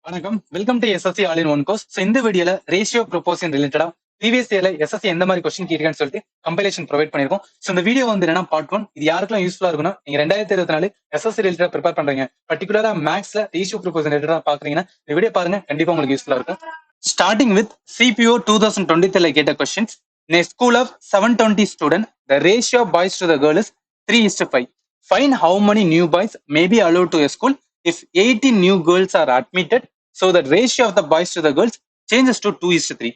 வணக்கம். Welcome to SSC all in one course. So இந்த வீடியோல ரேஷியோ ப்ரொபோஷன் ரிலேட்டடா ப்ரீவியஸ் இயர்ல எஸ்எஸ்சி எந்த மாதிரி கொஸ்டின் கேட்கன்னு சொல்லிட்டு கம்பைலேஷன் ப்ரொவைட் பண்ணிருக்கோம். ஸோ இந்த வீடியோ வந்து என்னன்னா பார்ட் 1. இது யாருக்கெல்லாம் யூஸ்ஃபுல்லா இருக்குன்னா நீங்க 2024 எஸ்எஸ்சி ரிலேட்டடா ப்ரிப்பேர் பண்றீங்க, பர்டிகுலரா மேக்ஸ்ல ரேஷியோ ப்ரொபோஷன் ரிலேட்டடா பாக்குறீங்கன்னா இந்த வீடியோ பாருங்க, கண்டிப்பா உங்களுக்கு யூஸ்ஃபுல்லா இருக்கும். ஸ்டார்டிங் வித் சிபிஓ 2023 கேட்ட questions. In a school of 720 students, the ratio of boys to the girl is 3:5. Find how many new boys may be allowed to a school if 80 new girls are admitted. So the ratio of the boys to the girls changes to 2:3.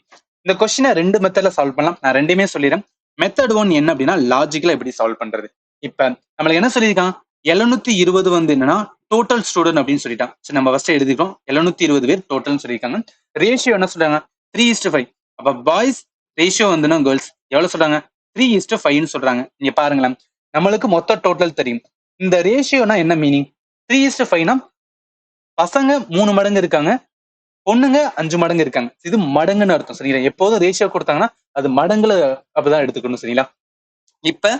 இந்த கொஸ்டினை ரெண்டு மெத்தட்ல solve பண்ணலாம். நான் ரெண்டுமே சொல்லிடுறேன். Method 1 என்ன அப்படின்னா லாஜிக்கலா எப்படி சால்வ் பண்றது. இப்ப நம்மளுக்கு என்ன சொல்லியிருக்கான், 720 வந்து என்னன்னா டோட்டல் ஸ்டூடெண்ட் அப்படின்னு சொல்லிட்டான். சரி, நம்ம ஃபர்ஸ்ட் எழுதிக்கிறோம். 720 பேர் டோட்டல் சொல்லியிருக்காங்க. ரேஷியோ என்ன சொல்றாங்க, 3:5. அப்ப பாய்ஸ் ரேஷியோ வந்துன்னா கேர்ள்ஸ் எவ்வளவு சொல்றாங்க, 3:5 சொல்றாங்க. நீங்க பாருங்களேன், நம்மளுக்கு மொத்த டோட்டல் தெரியும். இந்த ரேஷியோனா என்ன மீனிங், 3:5னா பசங்க 3 மடங்கு இருக்காங்க, பொண்ணுங்க 5 மடங்கு இருக்காங்க. இது மடங்குன்னு அர்த்தம். சரிங்களா, எப்போதும் ரேஷியோ கொடுத்தாங்கன்னா அது மடங்குல அப்படிதான் எடுத்துக்கணும். சரிங்களா, இப்ப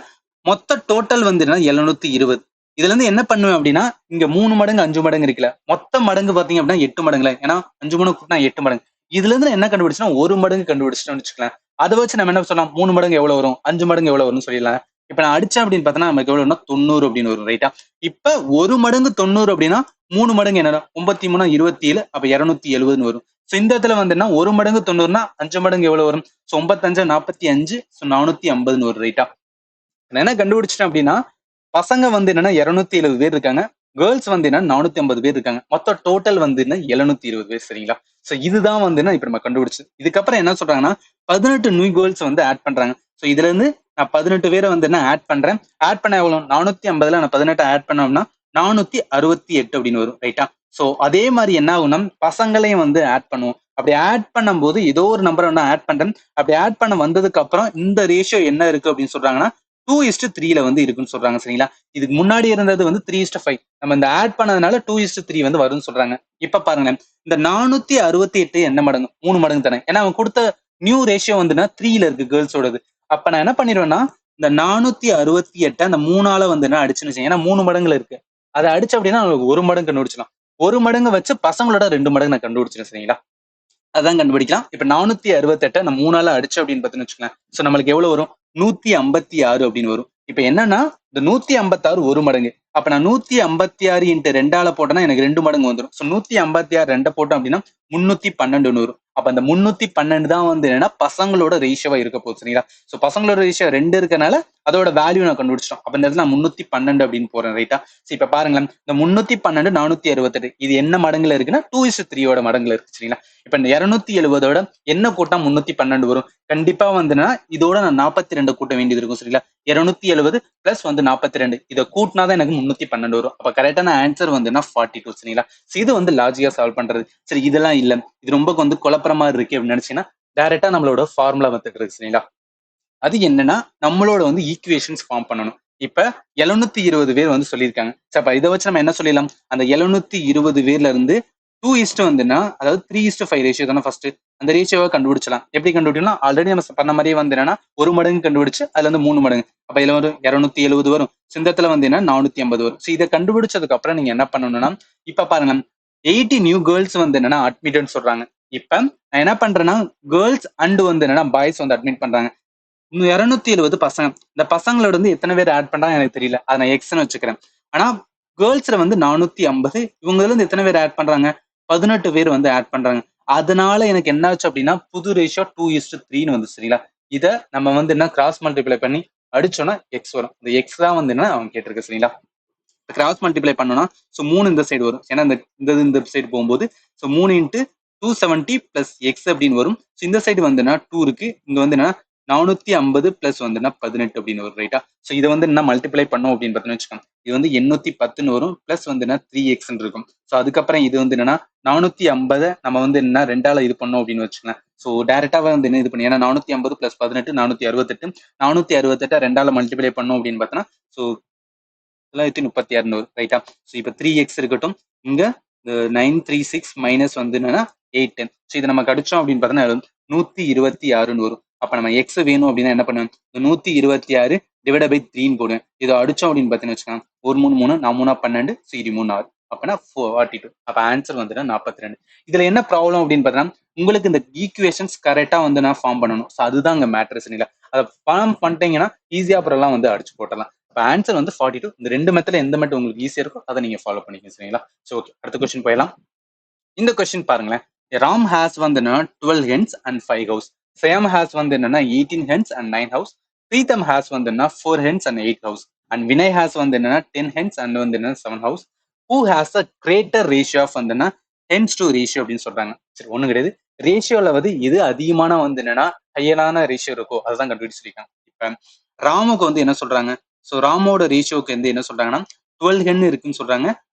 மொத்த டோட்டல் வந்து 720. இதுல இருந்து என்ன பண்ணுவேன் அப்படின்னா, இங்க 3 மடங்கு 5 மடங்கு இருக்குல்ல, மொத்த மடங்கு பாத்தீங்க அப்படின்னா 8 மடங்குல. ஏன்னா 5 மடங்கு கூட்டினா 8 மடங்கு. இதுல இருந்து என்ன கண்டுபிடிச்சுன்னா 1 மடங்கு கண்டுபிடிச்சிட்டோம்னு வச்சுக்கலாம். அதை வச்சு நம்ம என்ன சொல்லலாம், 3 மடங்கு எவ்வளவு வரும், 5 மடங்கு எவ்வளவு வரும்னு சொல்லிடலாம். இப்ப நான் அடிச்சேன் அப்படின்னு பார்த்தோன்னா நமக்கு எவ்வளவுனா 90 அப்படின்னு வரும். ரைட்டா, இப்ப 1 மடங்கு 90 அப்படின்னா 3 மடங்கு என்ன, 93 27, அப்ப 270 வரும். சோ இந்த இடத்துல வந்து 1 மடங்கு 90னா 5 மடங்கு எவ்வளவு வரும், 95 45, 450 வரும். ரைட்டா, என்ன கண்டுபிடிச்சிட்டேன் அப்படின்னா பசங்க வந்து 270 பேர் இருக்காங்க, கேர்ள்ஸ் வந்து 450 பேர் இருக்காங்க. மொத்த டோட்டல் வந்து 720 பேர். சரிங்களா, சோ இதுதான் வந்து இப்ப நம்ம கண்டுபிடிச்சு. இதுக்கப்புறம் என்ன சொல்றாங்கன்னா 18 நியூ கேர்ள்ஸ் வந்து ஆட் பண்றாங்க. சோ இதுல இருந்து நான் 18 பேரை வந்து ஆட் பண்றேன். ஆட் பண்ண எவ்வளவு, 450ல நான் 18 ஆட் பண்ணோம்னா 468 அப்படின்னு வரும். ரைட்டா, சோ அதே மாதிரி என்ன ஆகும்னா பசங்களையும் வந்து ஆட் பண்ணுவோம். அப்படி ஆட் பண்ணும்போது ஏதோ ஒரு நம்பரை வந்து ஆட் பண்றேன். அப்படி ஆட் பண்ண வந்ததுக்கு அப்புறம் இந்த ரேஷியோ என்ன இருக்கு அப்படின்னு சொல்றாங்கன்னா 2:3 வந்து இருக்குன்னு சொல்றாங்க. சரிங்களா, இதுக்கு முன்னாடி இருந்தது வந்து 3:5. நம்ம இந்த ஆட் பண்ணதுனால 2:3 வந்து வரும்னு சொல்றாங்க. இப்ப பாருங்க, இந்த 468 என்ன மடங்கு, 3 மடங்கு தானே. ஏன்னா அவன் கொடுத்த நியூ ரேஷியோ வந்துன்னா 3ல இருக்கு கேர்ள்ஸோடது. அப்ப நான் என்ன பண்ணிடுவேன்னா இந்த 468 அந்த 3ஆல வந்து அடிச்சுன்னு, ஏன்னா 3 மடங்குல இருக்கு. அதை அடிச்சு அப்படின்னா ஒரு மடங்கு கண்டுபிடிச்சலாம். ஒரு மடங்கு வச்சு பசங்களோட 2 மடங்கு நான் கண்டுபிடிச்சிருக்கேன். சரிங்களா, அதான் கண்டுபிடிக்கலாம். இப்ப 468 நம்ம 3ஆல அடிச்சு அப்படின்னு பார்த்தீங்கன்னு வச்சுக்கலாம். சோ நம்மளுக்கு எவ்வளவு வரும், 156 அப்படின்னு வரும். இப்ப என்னன்னா இந்த 156 ஒரு மடங்கு. அப்ப நான் 156 இன்ட்டு 2ஆல போட்டேன்னா எனக்கு 2 மடங்கு வந்துடும். சோ 156 2 போட்டோம் அப்படின்னா 312 வரும். அப்ப அந்த 312 தான் வந்து என்னன்னா பசங்களோட ரேஷியோவா இருக்க போகுது. சரிங்களா, சோ பசங்களோட ரேஷியோ 2 இருக்கனால அதோட வேல்யூ நான் கண்டுபிடிச்சிட்டோம். அப்ப இந்த இடத்துல நான் 312 அப்படின்னு போறேன். ரைட்டா, சோ இப்ப பாருங்களேன், இந்த 312 468 இது என்ன மடங்குல இருக்குன்னா 2:3 மடங்குல இருக்கு. சரிங்களா, இப்ப இந்த 270ஓட என்ன கூட்டா 312 வரும், கண்டிப்பா வந்துன்னா இதோட நான் 42 கூட்ட வேண்டியது இருக்கும். சரிங்களா, 270 பிளஸ் வந்து 42 இதை கூட்டினாதான் எனக்கு 312 வரும். அப்ப கரெக்டான ஆன்சர் வந்துன்னா 42. சரிங்களா, இது வந்து லாஜிக்கா சால்வ் பண்றது. சரி, இதெல்லாம் இல்ல, இது ரொம்ப வந்து குழப்பமா இருக்கு அப்படின்னு நினைச்சீங்கன்னா டைரக்டா நம்மளோட ஃபார்முலா மெத்தட் இருக்கு. சரிங்களா, அது என்னன்னா நம்மளோட வந்து ஈக்குவேஷன்ஸ் ஃபார்ம் பண்ணணும். இப்ப 720 பேர் வந்து சொல்லியிருக்காங்க. அப்ப இதை வச்சு நம்ம என்ன சொல்லிடலாம், அந்த 720 பேர்ல இருந்து 2 வந்துன்னா அதாவது 3:5 ரேஷியோ தானே ஃபர்ஸ்ட், அந்த ரேஷியோவை கண்டுபிடிச்சலாம். எப்படி கண்டுபிடிக்கலாம், ஆல்ரெடி நம்ம பண்ண மாதிரியே வந்து என்னன்னா ஒரு மடங்கு கண்டுபிடிச்சு அதுல இருந்து 3 மடங்கு, அப்ப இதுல வந்து 270 வரும். சிந்தத்துல வந்து என்ன 450 வரும். இதை கண்டுபிடிச்சதுக்கு அப்புறம் நீங்க என்ன பண்ணணும்னா இப்ப பாருங்க, 80 நியூ கேர்ள்ஸ் வந்து என்னன்னா அட்மிட்னு சொல்றாங்க. இப்ப நான் என்ன பண்றேன்னா கேர்ள்ஸ் அண்ட் வந்து என்னன்னா பாய்ஸ் வந்து அட்மிட் பண்றாங்க. 270 பசங்க. இந்த பசங்களோட வந்து எத்தனை பேர் ஆட் பண்றாங்க எனக்கு தெரியல, அதை நான் எக்ஸ்ன்னு வச்சுக்கிறேன். ஆனா கேர்ள்ஸ்ல வந்து 450, இவங்க இருந்து எத்தனை பேர் ஆட் பண்றாங்க, 18 பேர் வந்து ஆட் பண்றாங்க. அதனால எனக்கு என்ன ஆச்சு அப்படின்னா புது ரேஷியோ 2:3 வந்து. சரிங்களா, இத நம்ம வந்து என்ன கிராஸ் மல்டிப்ளை பண்ணி அடிச்சோம்னா எக்ஸ் வரும். இந்த எக்ஸ் தான் வந்து என்ன அவங்க கேட்டிருக்கு. சரிங்களா, கிராஸ் மல்டிப்ளை பண்ணோம்னா ஸோ 3 இந்த சைடு வரும். ஏன்னா இந்த சைடு போகும்போது ஸோ 3 இன்ட்டு 270 பிளஸ் எக்ஸ் அப்படின்னு வரும். ஸோ இந்த சைடு வந்துன்னா 2 இருக்கு, இங்க வந்து என்ன 450 பிளஸ் வந்துன்னா 18 அப்படின்னு வரும். ரைட்டா, ஸோ இதை வந்து என்ன மல்டிப்ளை பண்ணோம் அப்படின்னு பார்த்தீங்கன்னு வச்சுக்கோங்க, இது வந்து 810 வரும். பிளஸ் வந்து என்ன 3x இருக்கும். ஸோ அதுக்கப்புறம் இது வந்து என்னன்னா 450 நம்ம வந்து என்ன 2ஆல இது பண்ணோம் அப்படின்னு வச்சுக்கலாம். ஸோ டேரக்டாவே வந்து என்ன இது பண்ணி, ஏன்னா 450 பிளஸ் 18 468, 468 2ஆல மல்டிப்ளை பண்ணோம் அப்படின்னு பார்த்தோன்னா ஸோ 936 ரைட்டா. ஸோ இப்போ 3x இருக்கட்டும், இங்க 936 மைனஸ் வந்து என்னன்னா 810. ஸோ இதை நம்ம கடிச்சோம் அப்படின்னு பார்த்தோன்னா 126 வரும். அப்ப நம்ம எக்ஸ் வேணும் அப்படின்னா என்ன பண்ணுவேன், 126 டிவைட் பை 3 போடுவேன். இதை அடிச்சோம் அப்படின்னு பார்த்தீங்கன்னு வச்சுக்கோங்க, 1 3 3 4 3 12, ஸோ 3 6. அப்பனா 42. அப்ப ஆன்சர் வந்து 42. இதுல என்ன ப்ராப்ளம் அப்படின்னு பார்த்தீங்கன்னா உங்களுக்கு இந்த ஈக்குவேஷன்ஸ் கரெக்டா வந்து நான் ஃபார்ம் பண்ணணும். ஸோ அதுதான் அங்க மேட்ரு சரிங்களா. அதை ஃபார்ம் பண்ணிட்டீங்கன்னா ஈஸியா அப்புறம்லாம் வந்து அடிச்சு போட்டலாம். இப்போ ஆன்சர் வந்து 42. இந்த ரெண்டு மெத்தட்ல எந்த மெத்தட் உங்களுக்கு ஈஸியா இருக்கோ அதை நீங்க ஃபாலோ பண்ணிக்கங்க சரிங்களா. ஸோ ஓகே, அடுத்த கொஸ்டின் போயிடலாம். இந்த கொஸ்டின் பாருங்களேன். ராம் ஹாஸ் வந்து 12 hens and 5 house. Sam has வந்து என்னன்னா 18 hens and 9 house. Pritam has வந்து 4 hens and 8 house. And Vinay has வந்து என்னன்னா 10 hens and வந்து 7 house. Who has a greater ratio of வந்து hens to ratio அப்படின்னு சொல்றாங்க. சரி, ஒண்ணும் கிடையாது. ரேஷியோல வந்து எது அதிகமான வந்து என்னன்னா ஹையரான ரேஷியோ இருக்கோ அதுதான் கண்டுபிடிச்சிருக்காங்க. இப்ப ராமுக்கு வந்து என்ன சொல்றாங்க, ஸோ ராமோட ரேஷியோக்கு வந்து என்ன சொல்றாங்கன்னா 12 hen இருக்குன்னு சொல்றாங்க.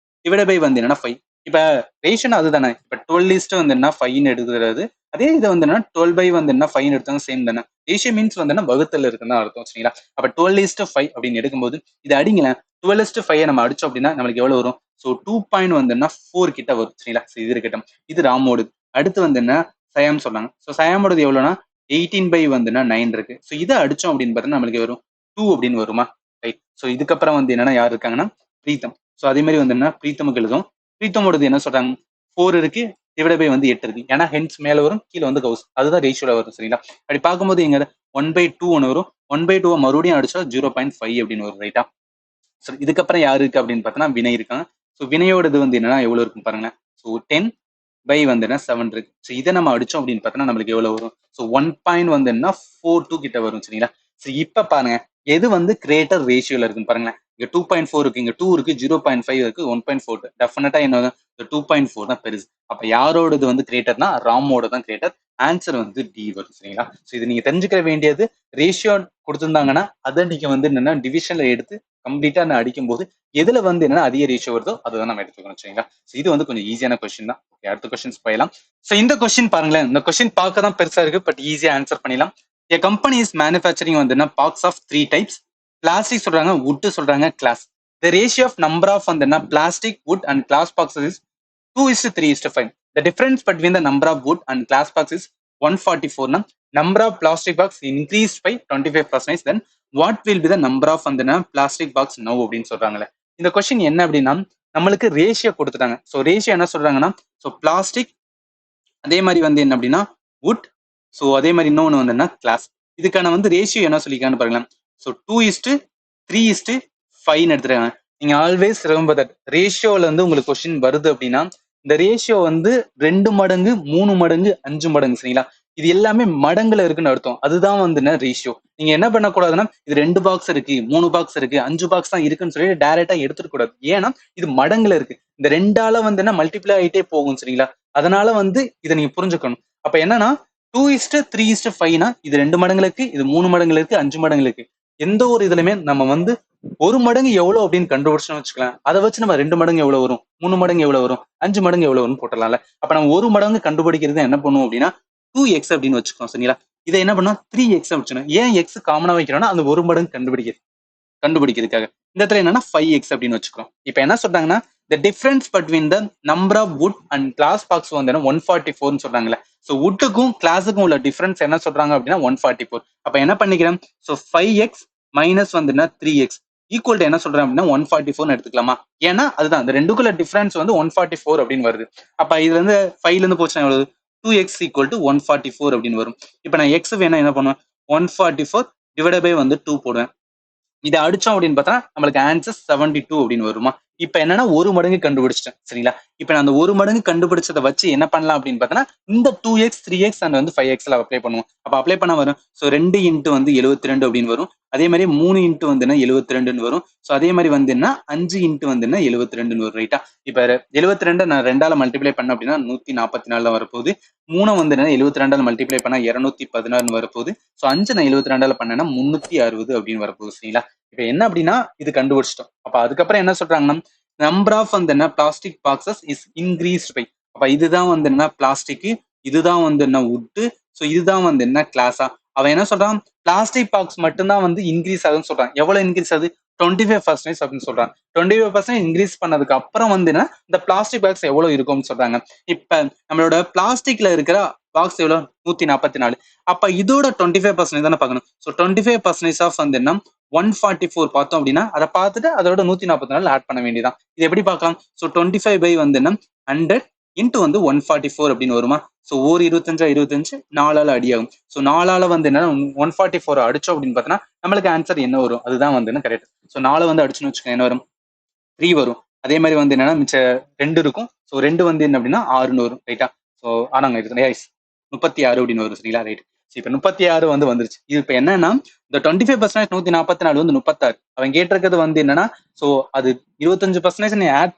டிவைட் பை வந்து என்னன்னா 5. இப்ப ரேஷன் அதுதானே. இப்ப 12 வந்து என்ன 5 எடுக்கிறது, அதே இது வந்து என்ன 12 பை வந்து என்ன 5 எடுத்தாங்க சேம் தானே. ரேஷியோ மீன்ஸ் வந்து என்ன வகுத்தல் இருக்குன்னு அர்த்தம் சரிங்களா. அப்ப 12:5 அப்படின்னு எடுக்கும்போது இது அடிங்களேன். 12:5 நம்ம அடிச்சோம் அப்படின்னா நம்மளுக்கு எவ்வளவு வரும்? ஸோ 2 வந்து என்ன 4 கிட்ட வரும் சரிங்களா. இது இருக்கட்டும். இது ராமோடு. அடுத்து வந்து என்ன சயாம் சொன்னாங்க. ஸோ சயாமோடது எவ்வளவுனா 18 பை வந்து 9 இருக்கு. ஸோ இதை அடிச்சோம் அப்படின்னு பார்த்தீங்கன்னா நம்மளுக்கு வரும் 2 அப்படின்னு வருமா. ரைட். ஸோ இதுக்கப்புறம் வந்து என்னன்னா யார் இருக்காங்கன்னா பிரீத்தம். ஸோ அதே மாதிரி வந்து என்ன பிரீத்தமுக்கு எழுதும். பிரீத்தமோடது என்ன சொல்றாங்க 4 இருக்கு, டிவைட் பை வந்து 8 இருக்கு. ஏன்னா ஹென்ஸ் மேல வரும், கீழே வந்து கவுஸ், அதுதான் ரேஷியோல வரும் சரிங்களா. அப்படி பார்க்கும்போது எங்க 1/2 ஒன்று வரும். 1/2 மறுபடியும் அடிச்சா 0.5 அப்படின்னு வரும் ரைட்டா. ஸோ இதுக்கப்புறம் யாரு இருக்கு அப்படின்னு பார்த்தோன்னா வினய் இருக்காங்க. ஸோ வினயோடது வந்து என்னன்னா எவ்வளவு இருக்கும் பாருங்க. ஸோ 10 பை வந்து என்ன 7 இருக்கு. ஸோ இதை நம்ம அடிச்சோம் அப்படின்னு பார்த்தோன்னா நம்மளுக்கு எவ்வளவு வரும்? ஸோ 1. வந்து என்ன 42 கிட்ட வரும் சரிங்களா. ஸோ இப்ப பாருங்க எது வந்து கிரேட்டர் ரேஷியோல இருக்குன்னு பாருங்களேன். இங்க 2.4 இருக்கு, இங்க 2 இருக்கு, 0.5 இருக்கு, 1.4. டெஃபினட்டா என்ன 2.4 தான் பெருசு. அப்ப யாரோடது வந்து கிரேட்டர்னா ராமோட தான் கிரேட்டர். ஆன்சர் வந்து டி வரும் சரிங்களா. ஸோ இது நீங்க தெரிஞ்சுக்க வேண்டியது ரேஷியோ கொடுத்திருந்தாங்கன்னா அதை நீங்க வந்து என்னன்னா டிவிஷன்ல எடுத்து கம்ப்ளீட்டா நான் அடிக்கும் போது எதுல வந்து என்னன்னா அதிக ரேஷியோ வருதோ அதுதான் நம்ம எடுத்துக்கணும் சரிங்களா. இது வந்து கொஞ்சம் ஈஸியான கொஸ்டின் தான். அடுத்த கொஸ்டின்ஸ் போயிடலாம். சோ இந்த கொஸ்டின் பாருங்களேன். இந்த கொஸ்டின் பார்க்க தான் பெருசா இருக்கு, பட் ஈஸியா ஆன்சர் பண்ணிடலாம். A company is manufacturing வந்து parts of 3 types. பிளாஸ்டிக் சொல்றாங்க, wood சொல்றாங்க, glass. The ratio of number of வந்து plastic, wood and glass boxes is 2:3:5. The difference between the number of wood and glass box is 144. Number of plastic box increased by 25%. Then what will be the number of வந்து plastic box now அப்படின்னு சொல்றாங்களே. இந்த question என்ன அப்படின்னா நம்மளுக்கு ratio கொடுத்துட்டாங்க. So ratio என்ன சொல்றாங்கன்னா ஸோ பிளாஸ்டிக், அதே மாதிரி வந்து என்ன அப்படின்னா வுட், ஸோ அதே மாதிரி இன்னொன்று வந்து என்ன கிளாஸ். இதுக்கான வந்து ரேஷியோ என்ன சொல்லிக்கான்னு பாருங்களேன். ஸோ 2:3:5 எடுத்துருக்காங்க. நீங்க ஆல்வேஸ் ரிமெம்பர் தட் ரேஷியோல இருந்து உங்களுக்கு கொஸ்டின் வருது அப்படின்னா இந்த ரேஷியோ வந்து 2 மடங்கு 3 மடங்கு 5 மடங்கு சரிங்களா. இது எல்லாமே மடங்குல இருக்குன்னு அர்த்தம். அதுதான் வந்து என்ன ரேஷியோ. நீங்க என்ன பண்ணக்கூடாதுன்னா இது 2 பாக்ஸ் இருக்கு, 3 பாக்ஸ் இருக்கு, 5 பாக்ஸ் தான் இருக்குன்னு சொல்லி டைரக்டா எடுத்துக்க கூடாது. ஏன்னா இது மடங்குல இருக்கு. இந்த 2ஆல வந்து என்ன மல்டிப்ளை ஆயிட்டே போகும் சரிங்களா. அதனால வந்து இதை நீங்க புரிஞ்சுக்கணும். அப்ப என்னன்னா 2:3:5னா இது 2 மடங்குக்கு, இது 3 மடங்குக்கு, 5 மடங்குக்கு. எந்த ஒரு இதுலயுமே நம்ம வந்து 1 மடங்கு எவ்வளவு அப்படின்னு கண்டுபிடிச்சோம்னு வச்சுக்கலாம். அதை வச்சு நம்ம 2 மடங்கு எவ்வளவு வரும், 3 மடங்கு எவ்வளவு வரும், 5 மடங்கு எவ்வளவு வரும்னு போட்டலாம்ல. அப்ப நம்ம 1 மடங்கு கண்டுபிடிக்கிறது என்ன பண்ணுவோம் அப்படின்னா 2x அப்படின்னு வச்சுக்கோம் சரிங்களா. இதை என்ன பண்ணோம் 3x வச்சுக்கணும். ஏன் x காமனா வைக்கிறோம்னா அந்த 1 மடங்கு கண்டுபிடிக்கிறதுக்காக. இந்த இடத்துல என்னன்னா 5x அப்படின்னு வச்சுக்கிறோம். இப்ப என்ன சொல்றாங்கன்னா the difference between the number of wood and glass box வந்து 144 சொல்றாங்கல்ல. சோ வுட்டுக்கும் கிளாஸுக்கும் உள்ள டிஃபரன்ஸ் என்ன சொல்றாங்க அப்படின்னா 144. அப்ப என்ன பண்ணிக்கிறேன், சோ 5x மைனஸ் வந்து 3x ஈக்குவல் டு என்ன சொல்றேன் அப்படின்னா 144 எடுத்துக்கலாமா. ஏன்னா அதுதான் இந்த ரெண்டுக்குள்ள டிஃபரன்ஸ் வந்து 144 அப்படின்னு வருது. அப்ப இதுல இருந்து 5ல இருந்து போச்சுன்னா எவ்வளவு 2x ஈக்குவல் டு 144 அப்படின்னு வரும். இப்ப நான் x வேணா என்ன பண்ணுவேன் 144 டிவைட் பை வந்து 2 போடுவேன். இதை அடிச்சோம் அப்படின்னு பார்த்தா நம்மளுக்கு ஆன்சர் 72 அப்படின்னு வருமா. இப்ப என்னன்னா 1 மடங்கு கண்டுபிடிச்சிட்டேன் சரிங்களா. இப்ப நான் அந்த 1 மடங்கு கண்டுபிடிச்சதை வச்சு என்ன பண்ணலாம் அப்படின்னு பார்த்தோன்னா இந்த 2x 3x அண்ட் வந்து 5xல அப்ளை பண்ணுவோம். அப்ப அப்ளை பண்ண வரும். ஸோ 2 இன்ட்டு வந்து 72 அப்படின்னு வரும். அதே மாதிரி 3 இன்ட்டு வந்து 72 வரும். ஸோ அதே மாதிரி வந்து 5 இன்ட்டு வந்து 72 வரும் ரைட்டா. இப்ப 72 நான் 2ஆல மல்டிப்ளை பண்ண அப்படின்னா 144 வரப்போகுது. 3 வந்து 72ஆல மல்டிப்ளை பண்ணா 216 வரப்போகுது. ஸோ 5 நான் 72ஆல பண்ணேன்னா 360 அப்படின்னு வரப்போகுது சரிங்களா. இப்ப என்ன அப்படின்னா இது கண்டுபிடிச்சிட்டோம். அப்ப அதுக்கப்புறம் என்ன சொல்றாங்கன்னா நம்பர் ஆஃப் வந்து plastic boxes is increased by. அப்ப இதுதான் வந்து என்ன பிளாஸ்டிக், இதுதான் வந்து என்ன வுட்டு, ஸோ இதுதான் வந்து என்ன கிளாஸா. அவன் என்ன சொல்றான் பிளாஸ்டிக் பாக்ஸ் மட்டும்தான் வந்து இன்க்ரீஸ் ஆகுதுன்னு சொல்றான். எவ்வளவு இன்க்ரீஸ் ஆகுது 25% அப்படின்னு சொல்றாங்க. 25% இன்க்ரீஸ் பண்ணதுக்கு அப்புறம் வந்து என்ன இந்த பிளாஸ்டிக் பேக்ஸ் எவ்வளவு இருக்கும்னு சொல்றாங்க. இப்ப நம்மளோட பிளாஸ்டிக்ல இருக்கிற பாக்ஸ் எவ்வளவு 144. அப்ப இதோட 25% தானே பார்க்கணும். ஸோ 25% ஆஃப் வந்து என்ன 144 பார்த்தோம் அப்படின்னா அதை பார்த்துட்டு அதோட 144 ஆட் பண்ண வேண்டியதான். இது எப்படி பார்க்கலாம்? ஸோ 25 பை வந்து என்ன 100 இன்ட்டு வந்து 144 அப்படின்னு வருமா? ஸோ ஒரு 25 4ஆல அடியாகும். ஸோ 4ஆல வந்து என்ன 144 அடிச்சோம் அப்படின்னு பார்த்தோன்னா நம்மளுக்கு ஆன்சர் என்ன வரும்? அதுதான் வந்து என்ன கரெக்ட். ஸோ 4 வந்து அடிச்சுன்னு வச்சுக்கோங்க, என்ன வரும்? 3 வரும். அதே மாதிரி வந்து என்னன்னா மிச்ச 2 இருக்கும். ஸோ 2 வந்து என்ன அப்படின்னா 6ன்னு வரும். ரைட்டா? ஸோ ஆனாங்க இது 36 அப்படின்னு வரும். சரிங்களா? ரைட். இப்ப 36 வந்து வந்துருச்சு. இது இப்ப என்னன்னா இந்த 25% 144 வந்து 36. அவன் கேட்டிருக்கிறது வந்து என்னன்னா சோ அது 25% நீ ஆட்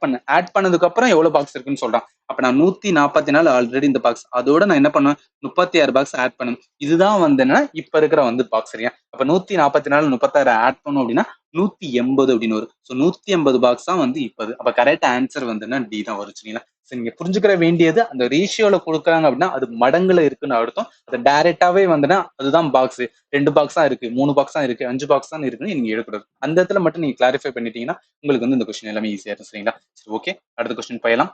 பண்ணதுக்கு அப்புறம் எவ்வளவு பாக்ஸ் இருக்குன்னு சொல்றான். அப்ப நான் 144 ஆல்ரெடி இந்த பாக்ஸ் அதோட நான் என்ன பண்ணுவேன் 36 பாக்ஸ் ஆட் பண்ணணும். இதுதான் வந்து என்னன்னா இப்ப இருக்கிற வந்து பாக்ஸ். சரியா? அப்ப 144 36 ஆட் பண்ணும் அப்படின்னா 180 அப்படின்னு வரும். ஸோ 180 பாக்ஸ் தான் வந்து இப்பது. அப்ப கரெக்ட் ஆன்சர் வந்து டி தான் வரும். சரிங்களா? நீங்க புரிஞ்சுக்கிற வேண்டியது அந்த ரேஷியோல கொடுக்குறாங்க அப்படின்னா அது மடங்குல இருக்குன்னு அர்த்தம். அது டைரக்டாவே வந்துன்னா அதுதான் பாக்ஸ். 2 பாக்ஸ் தான் இருக்கு, 3 பாக்ஸ் தான் இருக்கு, 5 பாக்ஸ் தான் இருக்குன்னு நீங்க எடுக்கிறது. அந்த இடத்துல மட்டும் நீங்க கிளாரிஃபை பண்ணிட்டீங்கன்னா உங்களுக்கு வந்து இந்த கொஸ்டின் எல்லாமே ஈஸியா இருக்கும். சரிங்களா? சரி, ஓகே, அடுத்த கொஸ்டின் போயலாம்.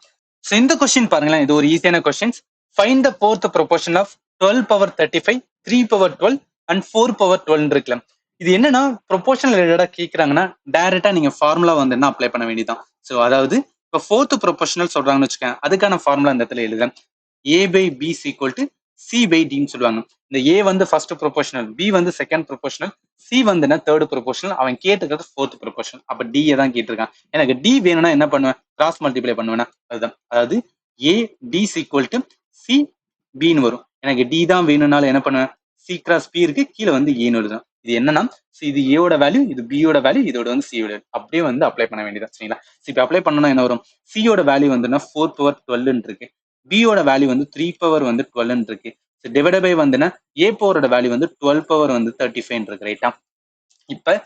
ஸோ இந்த கொஸ்டின் பாருங்களேன், இது ஒரு ஈஸியான questions. Find the fourth proportion of 12 power 35, 3 power 12 and 4 power 12 இருக்குல்ல. இது என்னன்னா ப்ரொபோர்ஷனல் ரிலேட்டடா கேட்கறாங்கன்னா டைரக்டா நீங்க ஃபார்முலா வந்து என்ன அப்ளை பண்ண வேண்டியதான். ஸோ அதாவது இப்போ ஃபோர்த் ப்ரொபோர்ஷனல் சொல்றாங்கன்னு வச்சுக்கேன், அதுக்கான ஃபார்முலா இந்த இடத்துல எழுதுறேன். A by B equal to C by டின்னு சொல்லுவாங்க. இந்த ஏ வந்து ஃபர்ஸ்ட் ப்ரொபோர்ஷனல், பி வந்து செகண்ட் ப்ரொபோர்ஷனல், சி வந்து என்ன தேர்ட் ப்ரொபோர்ஷனல், அவன் கேட்டுக்கிறது ஃபோர்த் ப்ரொபோர்ஷனல். அப்ப டி தான் கேட்டிருக்கான். எனக்கு டி வேணும்னா என்ன பண்ணுவேன்? கிராஸ் மல்டிப்ளை பண்ணுவேன்னா அதுதான். அதாவது ஏ டி ஈக்குவல் டு சி பின்னு வரும். எனக்கு டி தான் வேணும்னால என்ன பண்ணுவேன்? சி கிராஸ் பி இருக்கு, கீழே வந்து ஏன்னு எழுதும். இது என்னன்னா இது ஏவோட வேல்யூ, இது பியோட வேல்யூ, இதோட வந்து சியோட அப்படியே வந்து அப்ளை பண்ண வேண்டியது. சரிங்களா? இப்போ அப்ளை பண்ணணும் என்ன வரும்? சியோட வேல்யூ வந்து 4 பவர் 12 இருக்கு, பியோட வேல்யூ வந்து 3 பவர் வந்து 12 இருக்கு. டிவைட் பை வந்து ஏ பவரோட வேல்யூ வந்து 12 பவர் வந்து 35 இருக்கு. ரைட்டா? இப்ப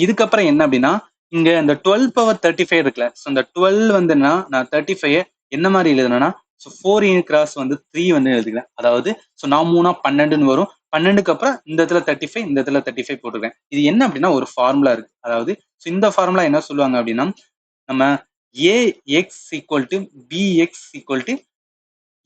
இதுக்கப்புறம் என்ன அப்படின்னா இங்க இந்த 12 பவர் 35 இருக்குல்ல, ஸோ இந்த 12 வந்து நான் 35 என்ன மாதிரி எழுதுனா ஸோ 4 கிராஸ் வந்து 3 வந்து எழுதிக்கிறேன். அதாவது ஸோ நான் 3 12ன்னு வரும். 12க்கு அப்புறம் இந்த இடத்துல 35, இந்த இடத்துல 35 போட்டுருக்கேன். இது என்ன அப்படின்னா ஒரு ஃபார்முலா இருக்கு. அதாவது இந்த ஃபார்முலா என்ன சொல்லுவாங்க அப்படின்னா நம்ம A X equal to B X equal to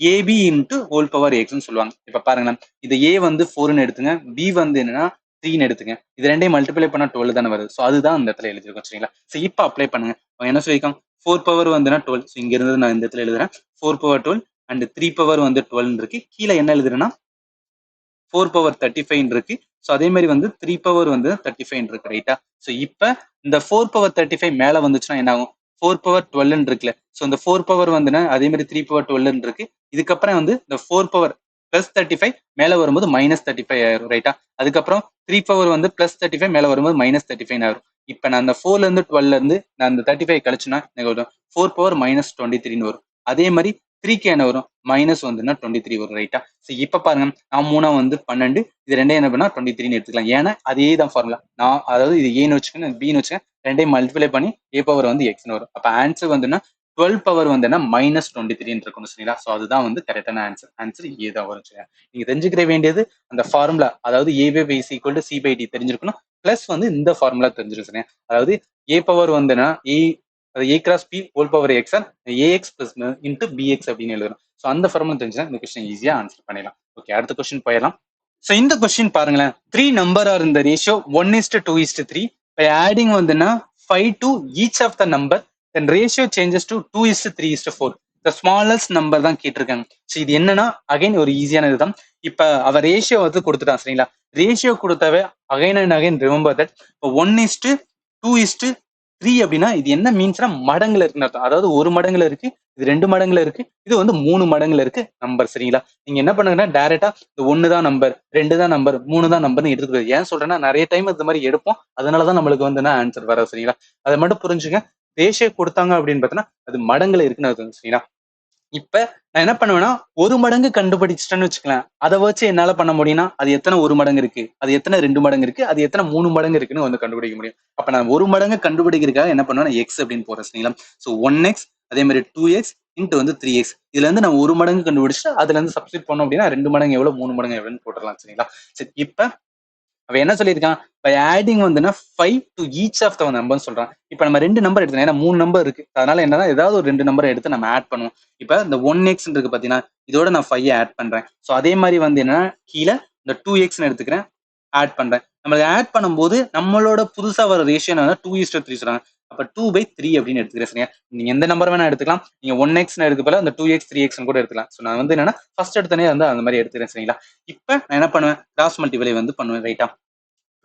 AB into whole power எக்ஸ்ன்னு சொல்லுவாங்க. இப்ப பாருங்களேன், இது ஏ வந்து 4ன்னு எடுத்துங்க, பி வந்து என்னன்னா 3ன்னு எடுத்துங்க. இது ரெண்டையும் மல்டிப்ளை பண்ணா 12 தானே வருது. ஸோ அதுதான் இந்த இடத்துல எழுதிருக்கோம். சரிங்களா? ஸோ இப்போ அப்ளை பண்ணுங்க. அவன் என்ன சொல்லியிருக்கான்? 4 பவர் வந்துன்னா 12. ஸோ இங்க இருந்து நான் இந்த இடத்துல எழுதுறேன் 4 பவர் 12 அண்ட் 3 பவர் வந்து 12 இருக்கு. கீழே என்ன எழுதுறேன்னா 4 பவர் 35 இருக்கு. ஸோ அதே மாதிரி வந்து 3 பவர் வந்து 35 இருக்கு. ரைட்டா? ஸோ இப்போ இந்த 4 பவர் 35 மேல வந்துச்சுன்னா என்ன ஆகும்? 4 பவர் 12 இருக்குல்ல. ஸோ இந்த 4 பவர் வந்துன்னா அதே மாதிரி 3 பவர் 12 இருக்கு. இதுக்கப்புறம் வந்து இந்த 4 பவர் பிளஸ் 35 மேல வரும்போது மைனஸ் 35 ஆயிரும். ரைட்டா? அதுக்கப்புறம் 3 பவர் வந்து பிளஸ் 35 மேல வரும்போது மைனஸ் 35 ஆயிரும். இப்ப நான் அந்த 4ல இருந்து 12ல இருந்து நான் அந்த 35 கழிச்சுன்னா எனக்கு வரும் 4 பவர் மைனஸ் 23 வரும். அதே மாதிரி 3க்கு என்ன வரும்? மைனஸ் வந்துன்னா 23 வரும். ரைட்டா? ஸோ இப்ப பாருங்க, நான் 3 வந்து 12, இது ரெண்டையும் என்ன பண்ணா 23ன்னு எடுத்துக்கலாம். ஏன்னா அதே தான் ஃபார்முலா. நான் அதாவது இது ஏன்னு வச்சுக்கேன், பின்னு வச்சுக்கேன், ரெண்டையும் மல்டிப்ளை பண்ணி ஏ பவர் வந்து எக்ஸ்னு வரும். அப்ப ஆன்சர் வந்துன்னா 12 பவர் வந்து மைனஸ் 23 இருக்கணும். சரிங்களா? ஸோ அதுதான் வந்து கரெக்டான ஆன்சர். ஆன்சர் ஏ தான் வரும். சரியா? நீங்க தெரிஞ்சுக்கிற வேண்டியது அந்த ஃபார்முலா, அதாவது A by by equal to C by D தெரிஞ்சிருக்கணும். பிளஸ் வந்து இந்த ஃபார்முலா தெரிஞ்சிருக்கும். சரியா? அதாவது ஏ பவர் வந்துன்னா ஏ அது A cross B whole power X A X plus into B X அப்படின்னு எழுதணும். ஸோ அந்த ஃபார்முலா தெரிஞ்சுன்னா இந்த கொஸ்டின் ஈஸியா ஆன்சர் பண்ணிடலாம். ஓகே, அடுத்த கொஸ்டின் போயிடலாம். ஸோ இந்த கொஸ்டின் பாருங்களேன், 3 நம்பர் ஆர் இந்த ரேஷியோ 1:2:3 by adding வந்துன்னா 5 to each of the number, then ratio changes to 2:3:4. the smallest number தான் கேட்டிருக்காங்க. ஸோ இது என்னன்னா அகைன் ஒரு ஈஸியான இதுதான். இப்ப அவ ரேஷியோ வந்து கொடுத்துட்டான். சரிங்களா? ரேஷியோ கொடுத்தவே again and again remember that 1:2:3 அப்படின்னா இது என்ன மீன்ஸ்னா மடங்குல இருக்குன்னு அர்த்தம். அதாவது ஒரு மடங்குல இருக்கு, இது 2 மடங்குல இருக்கு, இது வந்து 3 மடங்குல இருக்கு நம்பர். சரிங்களா? நீங்க என்ன பண்ணுங்கன்னா டைரக்டா இது 1 தான் நம்பர், 2 தான் நம்பர், 3 தான் நம்பர்னு எடுத்துக்கிறது. ஏன் சொல்றேன்னா நிறைய டைம் இந்த மாதிரி எடுப்போம், அதனாலதான் நம்மளுக்கு வந்து ஆன்சர் வர. சரிங்களா? அதை மட்டும் புரிஞ்சுங்க. ரேஷியோ கொடுத்தாங்க அப்படின்னு பார்த்தோன்னா அது மடங்குல இருக்குன்னு அர்த்தம். சரிங்களா? இப்ப நான் என்ன பண்ணுவேன்னா ஒரு மடங்கு கண்டுபிடிச்சிட்டேன்னு வச்சுக்கலாம், அதை வச்சு என்னால பண்ண முடியும்னா அது எத்தனை ஒரு மடங்கு இருக்கு, அது எத்தனை 2 மடங்கு இருக்கு, அது எத்தனை 3 மடங்கு இருக்குன்னு வந்து கண்டுபிடிக்க முடியும். அப்ப நான் ஒரு மடங்கு கண்டுபிடிக்கிறதுக்காக என்ன பண்ணுவேன், எக்ஸ் அப்படின்னு போறேன். சரிங்களா? ஸோ 1x அதே மாதிரி 2x இன்ட்டு வந்து 3x. இதுல இருந்து நான் ஒரு மடங்கு கண்டுபிடிச்சிட்டு அதுல இருந்து சப்ஸ்டிட் பண்ணோம் அப்படின்னா 2 மடங்கு எவ்வளவு 3 மடங்கு எவ்வளவுன்னு போட்டுடலாம். சரிங்களா? சரி, இப்ப அவன் என்ன சொல்லியிருக்கான், பை ஆடிங் வந்துன்னா 5 to each of the number சொல்றான். இப்ப நம்ம 2 நம்பர் எடுத்தோம், ஏன்னா 3 நம்பர் இருக்கு, அதனால என்னன்னா ஏதாவது ஒரு 2 நம்பர் எடுத்து நம்ம ஆட் பண்ணுவோம். இப்ப இந்த 1x இருக்கு பாத்தீங்கன்னா, இதோட நான் 5 ஆட் பண்றேன். சோ அதே மாதிரி வந்து என்னன்னா கீழே இந்த 2x எடுத்துக்கிறேன், ஆட் பண்றேன். நம்ம ஆட் பண்ணும்போது நம்மளோட புதுசா வர ரேஷியோ 2:3 சொல்றாங்க. அப்ப 2/3 அப்படின்னு எடுத்துக்கிறேன். சரியா, நீங்க எந்த நம்பர் வேணா எடுத்துக்கலாம். நீங்க 1x எடுக்க போல அந்த 2x 3x கூட எடுத்துக்கலாம். சோ நான் வந்து என்னன்னா ஃபர்ஸ்ட் எடுத்தனே வந்து அந்த மாதிரி எடுத்துக்கிறேன். சரிங்களா, இப்ப நான் என்ன பண்ணுவேன், கிராஸ் மல்டிப்ளை வந்து பண்ணுவேன். ரைட்டா,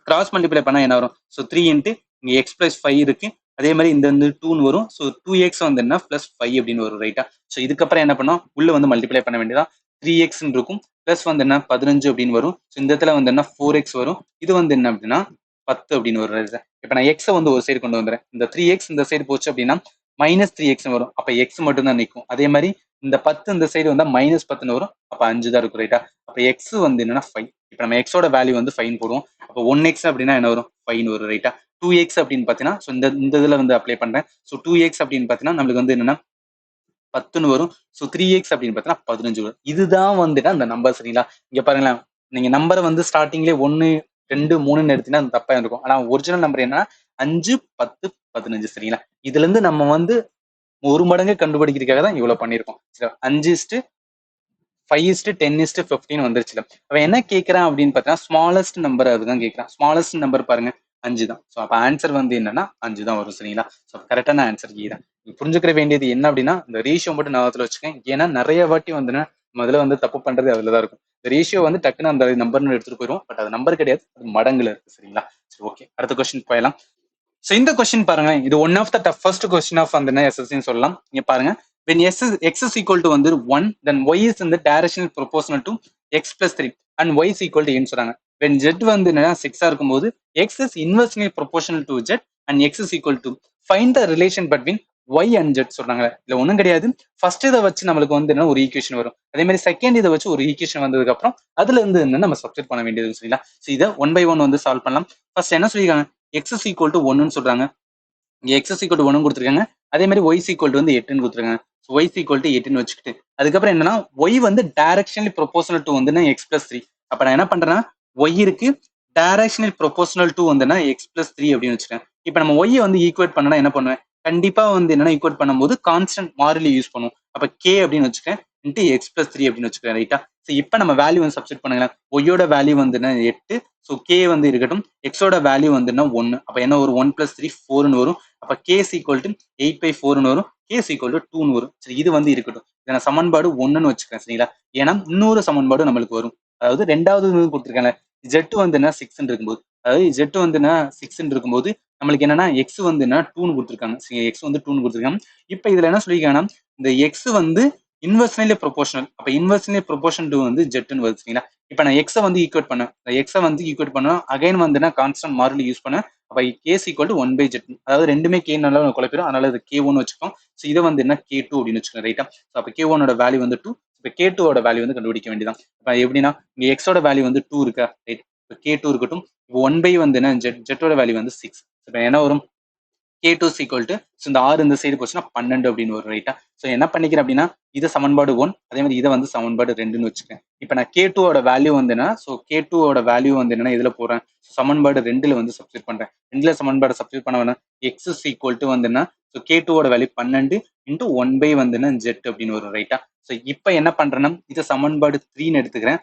கிராஸ் மல்டிப்ளை பண்ணா என்ன வரும், ஸோ 3 இன்ட்டு இங்கே எக்ஸ் பிளஸ் 5 இருக்கு, அதே மாதிரி இந்த வந்து 2 வரும். ஸோ 2x வந்து என்ன பிளஸ் 5 அப்படின்னு வரும். ரைட்டா, ஸோ இதுக்கப்புறம் என்ன பண்ணோம், உள்ள வந்து மல்டிப்ளை பண்ண வேண்டியதான். 3x இருக்கும், பிளஸ் வந்து என்ன 15 அப்படின்னு வரும். ஸோ இந்த இடத்துல வந்து என்ன 4x வரும். இது வந்து என்ன அப்படின்னா 10 அப்படின்னு வரும். இப்போ நான் எக்ஸை வந்து ஒரு சைடு கொண்டு வந்துடுறேன். இந்த 3x இந்த சைடு போச்சு அப்படின்னா -3x வரும். அப்போ எக்ஸ் மட்டும் தான் நிற்கும். அதே மாதிரி இந்த 10 இந்த சைடு வந்தா -10 வரும். அப்போ 5 தான் இருக்கும். ரைட்டா, அப்போ எக்ஸ் வந்து என்னன்னா 5. இப்போ நம்ம எக்ஸோட வேல்யூ வந்து 5 போடுவோம். அப்போ 1x அப்படின்னா என்ன வரும், 5 வரும். ரைட்டா, 2x அப்படின்னு பார்த்தீங்கன்னா, ஸோ இந்த இதுல வந்து அப்ளை பண்றேன். ஸோ 2x அப்படின்னு பார்த்தீங்கன்னா நம்மளுக்கு வந்து என்னன்னா 10 வரும். ஸோ 3x அப்படின்னு பார்த்தீங்கன்னா 15 வரும். இதுதான் வந்துட்டு அந்த நம்பர். சரிங்களா, இங்க பாருங்களேன், நீங்க நம்பரை வந்து ஸ்டார்டிங்லேயே 1 2 3ன்னு எடுத்தீங்கன்னா அது தப்பா இருக்கும். ஆனா ஒரிஜினல் நம்பர் என்ன, 5 10 15. சரிங்களா, இதுல இருந்து நம்ம வந்து ஒரு மடங்கு கண்டுபிடிக்கிறதுக்காக தான் இவ்வளவு பண்ணியிருக்கோம். சரி, 5:10:15 வந்துருச்சு. அவன் என்ன கேட்கறான் அப்படின்னு பார்த்தீங்கன்னா ஸ்மாலஸ்ட் நம்பர் அதுதான் கேட்கறான். ஸ்மாலஸ்ட் நம்பர் பாருங்க 5 தான். ஸோ அப்போ ஆன்சர் வந்து என்னன்னா 5 தான் வரும். சரிங்களா, ஸோ கரெக்டான ஆன்சர் கீ தான். புரிஞ்சுக்கிற வேண்டியது என்ன அப்படின்னா இந்த ரேஷியோ மட்டும் ஞாபகத்துல வச்சுக்கேன். ஏன்னா நிறைய வாட்டி வந்து முதல்ல வந்து தப்பு பண்றது அதுல தான் இருக்கும். இந்த ரேஷியோ வந்து டக்குன்னு அந்த நம்பர்னு எடுத்துட்டு போயிடும். பட் அது நம்பர் கிடையாது, அது மடங்குல இருக்கு. சரிங்களா, சரி ஓகே, அடுத்த கொஸ்டின் போயிடலாம். ஸோ இந்த கொஸ்டின் பாருங்க, இது one of the toughest question of அந்த எஸ்எஸ்சின்னு சொல்லலாம். இங்க பாருங்க, when x is equal to வந்து 1, then y is in the directional proportional to x plus 3 and y is equal to n சொல்றாங்க. when z வந்து என்னன்னா 6 இருக்கும்போது x is inversely proportional to z and x is equal to find the relation between y and z சொல்றாங்க. இல்ல ஒண்ணும் கிடையாது, first இதை வச்சு நம்மளுக்கு வந்து என்ன ஒரு ஈக்குவேஷன் வரும். அதே மாதிரி செகண்ட் இதை வச்சு ஒரு ஈக்குவேஷன் வந்ததுக்கு அப்புறம் அதுல இருந்து என்ன நம்ம சப்ஸ்டிட் பண்ண வேண்டியது. சரிங்களா, ஸோ இதை 1 by 1 வந்து சால்வ் பண்ணலாம். ஃபர்ஸ்ட் என்ன சொல்லிருக்காங்க, x is equal to 1ன்னு சொல்றாங்க. இங்க x is equal to 1 கொடுத்துருக்காங்க. அதே மாதிரி y is equal to வந்து 8ன்னு கொடுத்துருக்காங்க. So y is equal to 8ன்னு வச்சுக்கிட்டு அதுக்கப்புறம் என்னன்னா y வந்து டைரக்ஷனலி ப்ரொபோஷனல் டு வந்துன்னா x plus 3. அப்ப நான் என்ன பண்றேன்னா y இருக்கு, டைரக்ஷனல் ப்ரொபோஷனல் டு வந்துன்னா x plus 3 அப்படின்னு வச்சுக்கேன். இப்ப நம்ம y வந்து ஈக்குவேட் பண்ணனா என்ன பண்ணுவேன், கண்டிப்பா வந்து என்னன்னா ஈக்குவேட் பண்ணும்போது கான்ஸ்டன்ட் மாறிலி யூஸ் பண்ணுவோம். அப்ப k அப்படின்னு வச்சுக்கேன் இன்ட்டு x plus 3 அப்படின்னு வச்சுக்கேன். ரைட்டா, ஸோ இப்போ நம்ம வேல்யூ வந்து சப்ஸ்டிட் பண்ணுங்களேன். ஒய்யோட வேல்யூ வந்துன்னா 8, ஸோ கே வந்து இருக்கட்டும், எக்ஸோட வேல்யூ வந்துன்னா 1. அப்ப என்ன ஒரு 1 plus 3 4ன்னு வரும். அப்ப k is equal to 8/4ன்னு வரும், k is equal to 2ன்னு வரும். சரி, இது வந்து இருக்கட்டும். இதை நான் சமன்பாடு 1ன்னு வச்சுக்கிறேன். சரிங்களா, ஏன்னா இன்னொரு சமன்பாடு நம்மளுக்கு வரும். அதாவது ரெண்டாவது கொடுத்துருக்காங்க, z வந்துன்னா 6ன்னு இருக்கும்போது, அதாவது z வந்துன்னா 6ன்னு இருக்கும்போது நம்மளுக்கு என்னன்னா x வந்துன்னா 2ன்னு கொடுத்துருக்காங்க. x வந்து 2ன்னு கொடுத்துருக்காங்க. இப்ப இதுல என்ன சொல்லியிருக்காங்கன்னா இந்த x வந்து இன்வெர்ஸ்லி ப்ரொபோஷனல். அப்ப இன்வெர்ஸ்லி ப்ரொபோஷன் டு வந்து ஜெட்னு வருது. சரிங்களா, இப்ப நான் எக்ஸை வந்து ஈக்குவேட் பண்ணேன். எக்ஸை வந்து ஈக்குவேட் பண்ணா அகைன் வந்து நான் கான்ஸ்டன்ட் மாறிலி யூஸ் பண்ணேன். அப்ப கேஸ் ஈக்குவல் டு 1/z, அதாவது ரெண்டுமே கே நல்லா குழப்பிடும், அதனால இது k1 வச்சுக்கோம். ஸோ இதை வந்து என்ன k2 அப்படின்னு வச்சுக்கோங்க. ரைட்டா, ஸோ அப்ப k1ஓட வேல்யூ வந்து 2, இப்போ k2ஓட வேல்யூ வந்து கண்டுபிடிக்க வேண்டியதான். இப்போ எப்படின்னா இங்க எக்ஸோட வேல்யூ வந்து 2 இருக்கா, ரைட், இப்போ k2 இருக்கட்டும். இப்போ 1/, வந்து என்ன ஜெட்டோட வேல்யூ வந்து 6. இப்போ என்ன வரும், k2 is equal to, so இந்த 6 இந்த சைடு போச்சுன்னா 12 அப்படின்னு வரும். ரைட்டா, ஸோ என்ன பண்ணிக்கிறேன் அப்படின்னா இது சமன்பாடு 1, அதே மாதிரி இதை வந்து சமன்பாடு 2ன்னு வச்சுக்கேன். இப்போ நான் k2ஓட வேல்யூ வந்து என்ன, ஸோ k2ஓட வேல்யூ வந்து என்னன்னா இதுல போறேன், சமன்பாடு 2ல வந்து சப்ஸ்டிட் பண்றேன். 2ல சமன்பாடு சப்ஸ்டிட் பண்ண வேணா x is equal to வந்து என்ன, ஸோ k2ஓட வேல்யூ 12 இன்ட்டு 1/, வந்து என்ன z அப்படின்னு வரும். ரைட்டா, ஸோ இப்போ என்ன பண்றேன்னா இதை சமன்பாடு 3ன்னு எடுத்துக்கிறேன்.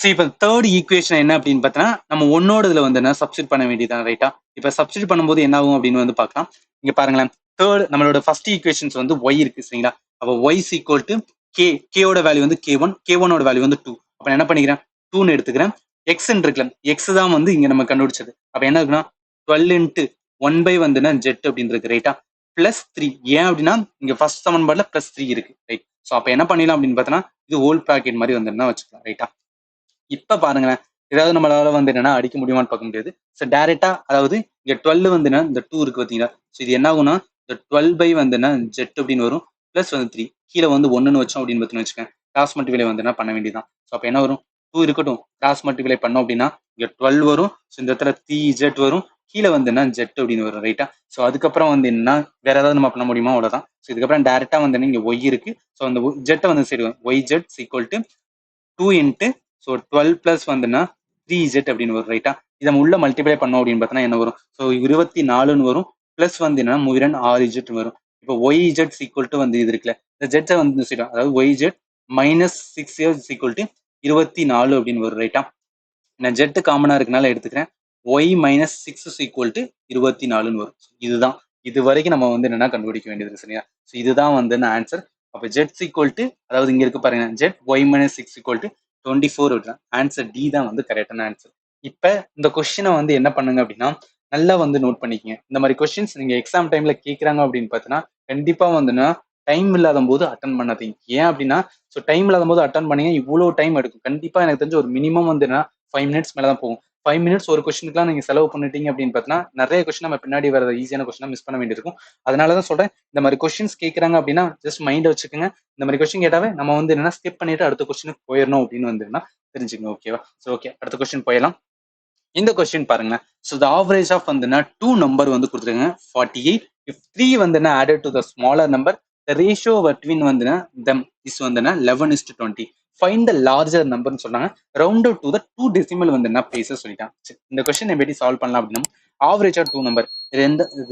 ஸோ இப்போ தேர்ட் ஈக்குவேஷன் என்ன அப்படின்னு பார்த்தீங்கன்னா நம்ம ஒன்னோட இதுல வந்து என்ன சப்ஸ்டிட் பண்ண வேண்டியதான். ரைட்டா, இப்போ சப்ஸ்டிட் பண்ணும்போது என்ன ஆகும் அப்படின்னு வந்து பார்க்கலாம். இங்க பாருங்களேன், தேர்ட் நம்மளோட ஃபர்ஸ்ட் ஈக்குவேஷன்ஸ் வந்து y இருக்கு. சரிங்களா, அப்போ y is equal to k, k-ஓட வேல்யூ வந்து k1, k1ஓட வேல்யூ வந்து 2. அப்போ என்ன பண்ணிக்கிறேன் 2ன்னு எடுத்துக்கிறேன். x இருக்குல்ல, x தான் வந்து இங்க நம்ம கண்டுபிடிச்சது. அப்போ என்ன இருக்குன்னா 12 இன்ட்டு 1/, வந்துன்னா z அப்படின்னு இருக்கு. ரைட்டா, பிளஸ் 3. ஏன் அப்படின்னா இங்க ஃபர்ஸ்ட் சமன்பாடுல பிளஸ் 3 இருக்கு. ரைட், ஸோ அப்போ என்ன பண்ணிடலாம் அப்படின்னு பார்த்தோன்னா இது ஹோல் ப்ராக்கெட் மாதிரி வந்துன்னா வச்சுக்கலாம். ரைட்டா, இப்ப பாருங்களேன், ஏதாவது நம்மளால வந்து என்னன்னா அடிக்க முடியுமான்னு பார்க்க முடியாது. ஸோ டைரக்டா, அதாவது இங்க 12 வந்துன்னா இந்த 2 இருக்கு பார்த்தீங்களா, ஸோ இது என்ன ஆகும்னா இந்த 12/, வந்துன்னா ஜெட் அப்படின்னு வரும், பிளஸ் வந்து 3 கீழே வந்து 1ன்னு வச்சோம் அப்படின்னு பார்த்துன்னு வச்சுக்கேன். கிராஸ் மல்டிப்ளை வந்துன்னா பண்ண வேண்டியதான். ஸோ அப்போ என்ன வரும், 2 இருக்கட்டும், கிராஸ் மல்டிப்ளை பண்ணோம் அப்படின்னா இங்க 12 வரும். ஸோ இந்த இடத்துல 3z வரும், கீழே வந்துன்னா ஜெட் அப்படின்னு வரும். ரைட்டா, ஸோ அதுக்கப்புறம் வந்து என்னன்னா வேற ஏதாவது நம்ம பண்ண முடியுமா, அவ்வளவுதான். ஸோ இதுக்கப்புறம் டைரக்டா வந்து இங்க ஒய் இருக்கு. ஸோ அந்த ஜெட்டை வந்து சரி yz equal to 2 into, so 12 plus வந்துன்னா 3z அப்படின்னு வரும். ரைட்டா, இதை உள்ள மல்டிப்ளை பண்ணோம் அப்படின்னு பார்த்தோன்னா என்ன வரும்? ஸோ 24ன்னு வரும். பிளஸ் வந்து என்னன்னா மூவிரன் 6z வரும். இப்போ ஒய்இஜெட் ஈக்குவல் டு வந்து இது இருக்குல்ல, இந்த ஜெட்டை வந்து சொல்லிடும். அதாவது ஒய்இஜெட் மைனஸ் 6 ஈக்குவல் டு 24 அப்படின்னு வரும். ரைட்டா? நான் ஜெட்டு காமனா இருக்கனால எடுத்துக்கிறேன். ஒய் மைனஸ் 6 ஈக்குவல் டு 24ன்னு வரும். இதுதான் இது வரைக்கும் நம்ம வந்து என்னன்னா கண்டுபிடிக்க வேண்டியது சரியா? ஸோ இதுதான் வந்து ஆன்சர். அப்போ ஜெட் ஈக்குவல் டு, அதாவது இங்க இருக்கு பாருங்க, Z Y minus 6 equal to 24 அப்படின்னா ஆன்சர் டி தான் வந்து கரெக்டான ஆன்சர். இப்ப இந்த கொஸ்டினை வந்து என்ன பண்ணுங்க அப்படின்னா நல்லா வந்து நோட் பண்ணிக்கங்க. இந்த மாதிரி கொஸ்டின்ஸ் நீங்க எக்ஸாம் டைம்ல கேட்கறாங்க அப்படின்னு பார்த்தீங்கன்னா கண்டிப்பா வந்துன்னா டைம் இல்லாத போது அட்டன் பண்ணாதீங்க. ஏன் அப்படின்னா ஸோ டைம் இல்லாத போது அட்டன் பண்ணீங்க இவ்வளவு டைம் எடுக்கும். கண்டிப்பா எனக்கு தெரிஞ்ச ஒரு மினிமம் வந்துன்னா 5 மினிட்ஸ் மேல தான் போகும். 5 மினிட்ஸ் ஒரு கொஸ்டினுக்குலாம் நீங்க செலவு பண்ணிட்டீங்க அப்படின்னு பார்த்தீங்கன்னா நிறைய கொஸ்டின் நம்ம பின்னாடி வர ஈஸியான கொஸ்டினா மிஸ் பண்ண வேண்டியிருக்கும். அதனாலதான் சொல்றேன், இந்த மாதிரி கொஸ்டின்ஸ் கேட்கறாங்க அப்படின்னா ஜஸ்ட் மைண்ட் வச்சுக்கோங்க. இந்த மாதிரி கொஸ்டின் கேட்டாவே நம்ம வந்து என்னன்னா ஸ்கிப் பண்ணிட்டு அடுத்த கொஸ்டினுக்கு போயிடணும் அப்படின்னு வந்துன்னா தெரிஞ்சுக்கங்க. ஓகேவா? ஸோ ஓகே, அடுத்த கொஸ்டின் போயிடலாம். இந்த கொஸ்டின் பாருங்க. ஸோ த ஆவரேஜ் ஆஃப் வந்துன்னா 2 நம்பர் வந்து கொடுத்துருங்க 48. இஃப் 3 வந்துன்னா added to the smaller number, the ratio between வந்துன்னா தம் இஸ் வந்துன்னா 11:20. ஃபைண்ட் த லார்ஜர் நம்பர்னு சொன்னாங்க. ரவுண்ட் டு த 2 டெசிமல் வந்துன்னா பிளேசஸ் சொல்லிட்டாங்க. இந்த கொஸ்டின் எப்படி சால்வ் பண்ணலாம் அப்படின்னா ஆவரேஜா 2 நம்பர்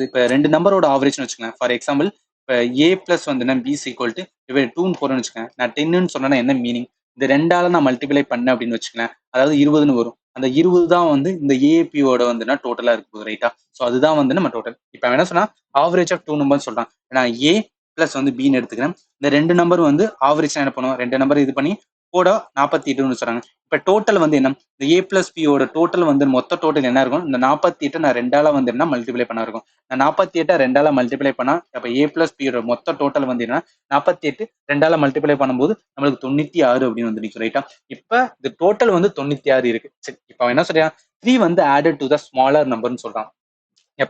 இப்போ ரெண்டு நம்பரோட ஆவரேஜ்னு வச்சுக்கோங்க. ஃபார் எக்ஸாம்பிள் இப்போ ஏ பிளஸ் வந்துன்னா பி ஈக்குவல் டு 2ன்னு போறேன்னு வச்சுக்கோங்க. நான் 10ன்னு சொன்னா என்ன மீனிங்? இந்த ரெண்டால நான் மல்டிப்ளை பண்ணேன் அப்படின்னு வச்சுக்கேன், அதாவது 20ன்னு வரும். அந்த 20 தான் வந்து இந்த ஏபியோட வந்துன்னா டோட்டலா இருக்கு. ரைட்டா? ஸோ அதுதான் வந்து நம்ம டோட்டல். இப்போ என்ன சொன்னா ஆவரேஜ் ஆஃப் 2 நம்பர்னு சொல்றான். நான் ஏ பிளஸ் வந்து பின்னு எடுத்துக்கிறேன். இந்த ரெண்டு நம்பர் வந்து ஆவரேஜ் என்ன பண்ணுவோம், ரெண்டு நம்பர் இது பண்ணி கூட 48ன்னு சொல்றாங்க. இப்ப டோட்டல் வந்து என்ன, இந்த ஏ பிளஸ் பியோட டோட்டல் வந்து மொத்த டோட்டல் என்ன இருக்கும்? இந்த 48 நான் ரெண்டால வந்து என்ன மல்டிப்ளை பண்ண இருக்கும். நான் 48 ரெண்டால மல்டிப்ளை பண்ணா அப்ப ஏ பிளஸ் பியோட மொத்த டோட்டல் வந்து என்ன 48 ரெண்டால மல்டிப்ளை பண்ணும்போது நம்மளுக்கு 96 அப்படின்னு வந்து நிற்கும். ரைட்டா? இப்ப இந்த டோட்டல் வந்து 96 இருக்கு. சரி, இப்ப என்ன சொல்றான், 3 வந்து ஆடட் டு த ஸ்மாலர் நம்பர்னு சொல்றான்.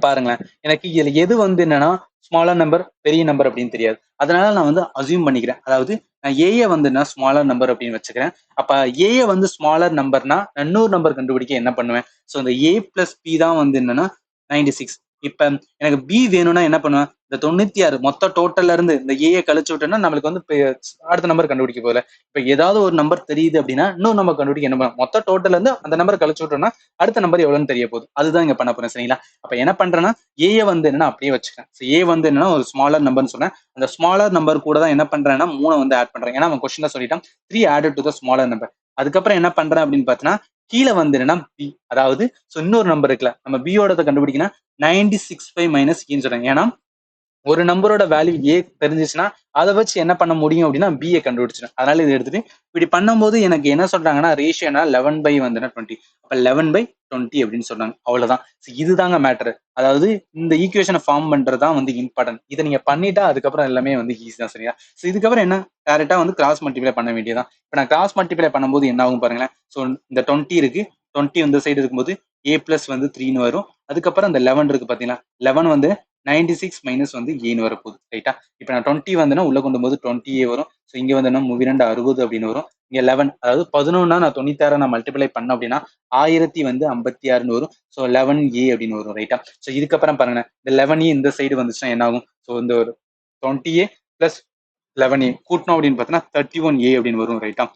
பாருங்களேன், எனக்கு இதுல எது வந்து என்னன்னா ஸ்மாலர் நம்பர் பெரிய நம்பர் அப்படின்னு தெரியாது. அதனால நான் வந்து அசியூம் பண்ணிக்கிறேன். அதாவது நான் ஏஐ வந்து நான் ஸ்மாலர் நம்பர் அப்படின்னு வச்சுக்கிறேன். அப்ப ஏஐ வந்து ஸ்மாலர் நம்பர்னா இன்னொரு நம்பர் கண்டுபிடிக்க என்ன பண்ணுவேன்? ஸோ இந்த ஏ பிளஸ் பி தான் வந்து என்னன்னா 96. இப்ப எனக்கு பி வேணும்னா என்ன பண்ணுவேன்? இந்த 96 மொத்த டோட்டல்ல இருந்து இந்த ஏஐ கழிச்சு விட்டோம்னா நம்மளுக்கு வந்து அடுத்த நம்பர் கண்டுபிடிக்க போகல. இப்ப ஏதாவது ஒரு நம்பர் தெரியுது அப்படின்னா இன்னொரு நம்பர் கண்டுபிடிக்க என்ன பண்ணும்? மொத்த டோட்டல்ல இருந்து அந்த நம்பர் கழிச்சு விட்டோம்னா அடுத்த நம்பர் எவ்வளவுன்னு தெரிய போகுது. அதுதான் இங்க பண்ண போறேன். சரிங்களா? அப்ப என்ன பண்றேன்னா ஏ வந்து என்னன்னா அப்படியே வச்சுக்கேன். ஏ வந்து என்னன்னா ஒரு ஸ்மாலர் நம்பர்னு சொன்னேன். அந்த ஸ்மாலர் நம்பர் கூட தான் என்ன பண்றேன்னா 3 வந்து ஆட் பண்றேன். ஏன்னா அவன் கொஸ்டின்ல சொல்லிட்டான் 3 added to the smaller number. அதுக்கப்புறம் என்ன பண்றேன் அப்படின்னு பார்த்தீங்கன்னா கீழே வந்து என்னன்னா பி, அதாவது இன்னொரு நம்பர் இருக்குல்ல, நம்ம பியோட கண்டுபிடிக்கணும் 96 மைனஸ் ன்னு சொல்றேன். ஏன்னா ஒரு நம்பரோட வேல்யூ ஏ தெரிஞ்சிச்சுன்னா அதை வச்சு என்ன பண்ண முடியும் அப்படின்னா பிஏ கண்டுபிடிச்சிடும். அதனால இதை எடுத்துட்டு இப்படி பண்ணும்போது எனக்கு என்ன சொல்றாங்கன்னா ரேஷியோனா 11 வந்து 20. அப்ப 11/20 அப்படின்னு சொல்றாங்க. அவ்வளவுதான். இதுதாங்க மேட்டர். அதாவது இந்த ஈக்குவேஷனை ஃபார்ம் பண்றதுதான் வந்து இம்பார்ட்டன்ட். இதை நீங்க பண்ணிட்டா அதுக்கப்புறம் எல்லாமே வந்து ஈஸி தான். சரியா? இதுக்கப்புறம் என்ன, டேரக்டா வந்து கிராஸ் மல்டிப்ளை பண்ண வேண்டியதான். இப்ப நான் கிராஸ் மல்டிப்ளை பண்ணும்போது என்ன ஆகும் பாருங்களேன். ஸோ இந்த 20 இருக்கு, 20 இந்த சைடு இருக்கும்போது ஏ பிளஸ் வந்து 3ன்னு வரும். அதுக்கப்புறம் இந்த 11 இருக்கு பாத்தீங்களா, 11 வந்து 96 மைனஸ் வந்து ஏன்னு வரப்போகுது. ரைட்டா? இப்போ நான் 20 வந்துன்னா உள்ள கொண்டு போது 20 வரும். ஸோ இங்க வந்து 32 60 அப்படின்னு வரும். இங்க 11, அதாவது 11 நான் 96 நான் மல்டிப்ளை பண்ண அப்படின்னா 1056ன்னு வரும். ஸோ 11A அப்படின்னு வரும். ரைட்டா? ஸோ இதுக்கப்புறம் பாருங்க, இந்த 11A இந்த சைடு வந்துச்சுன்னா என்ன ஆகும்? ஸோ இந்த ஒரு 20A பிளஸ் 11A கூட்டணும் அப்படின்னு பார்த்தீங்கன்னா 31A அப்படின்னு வரும். ரைட்டா?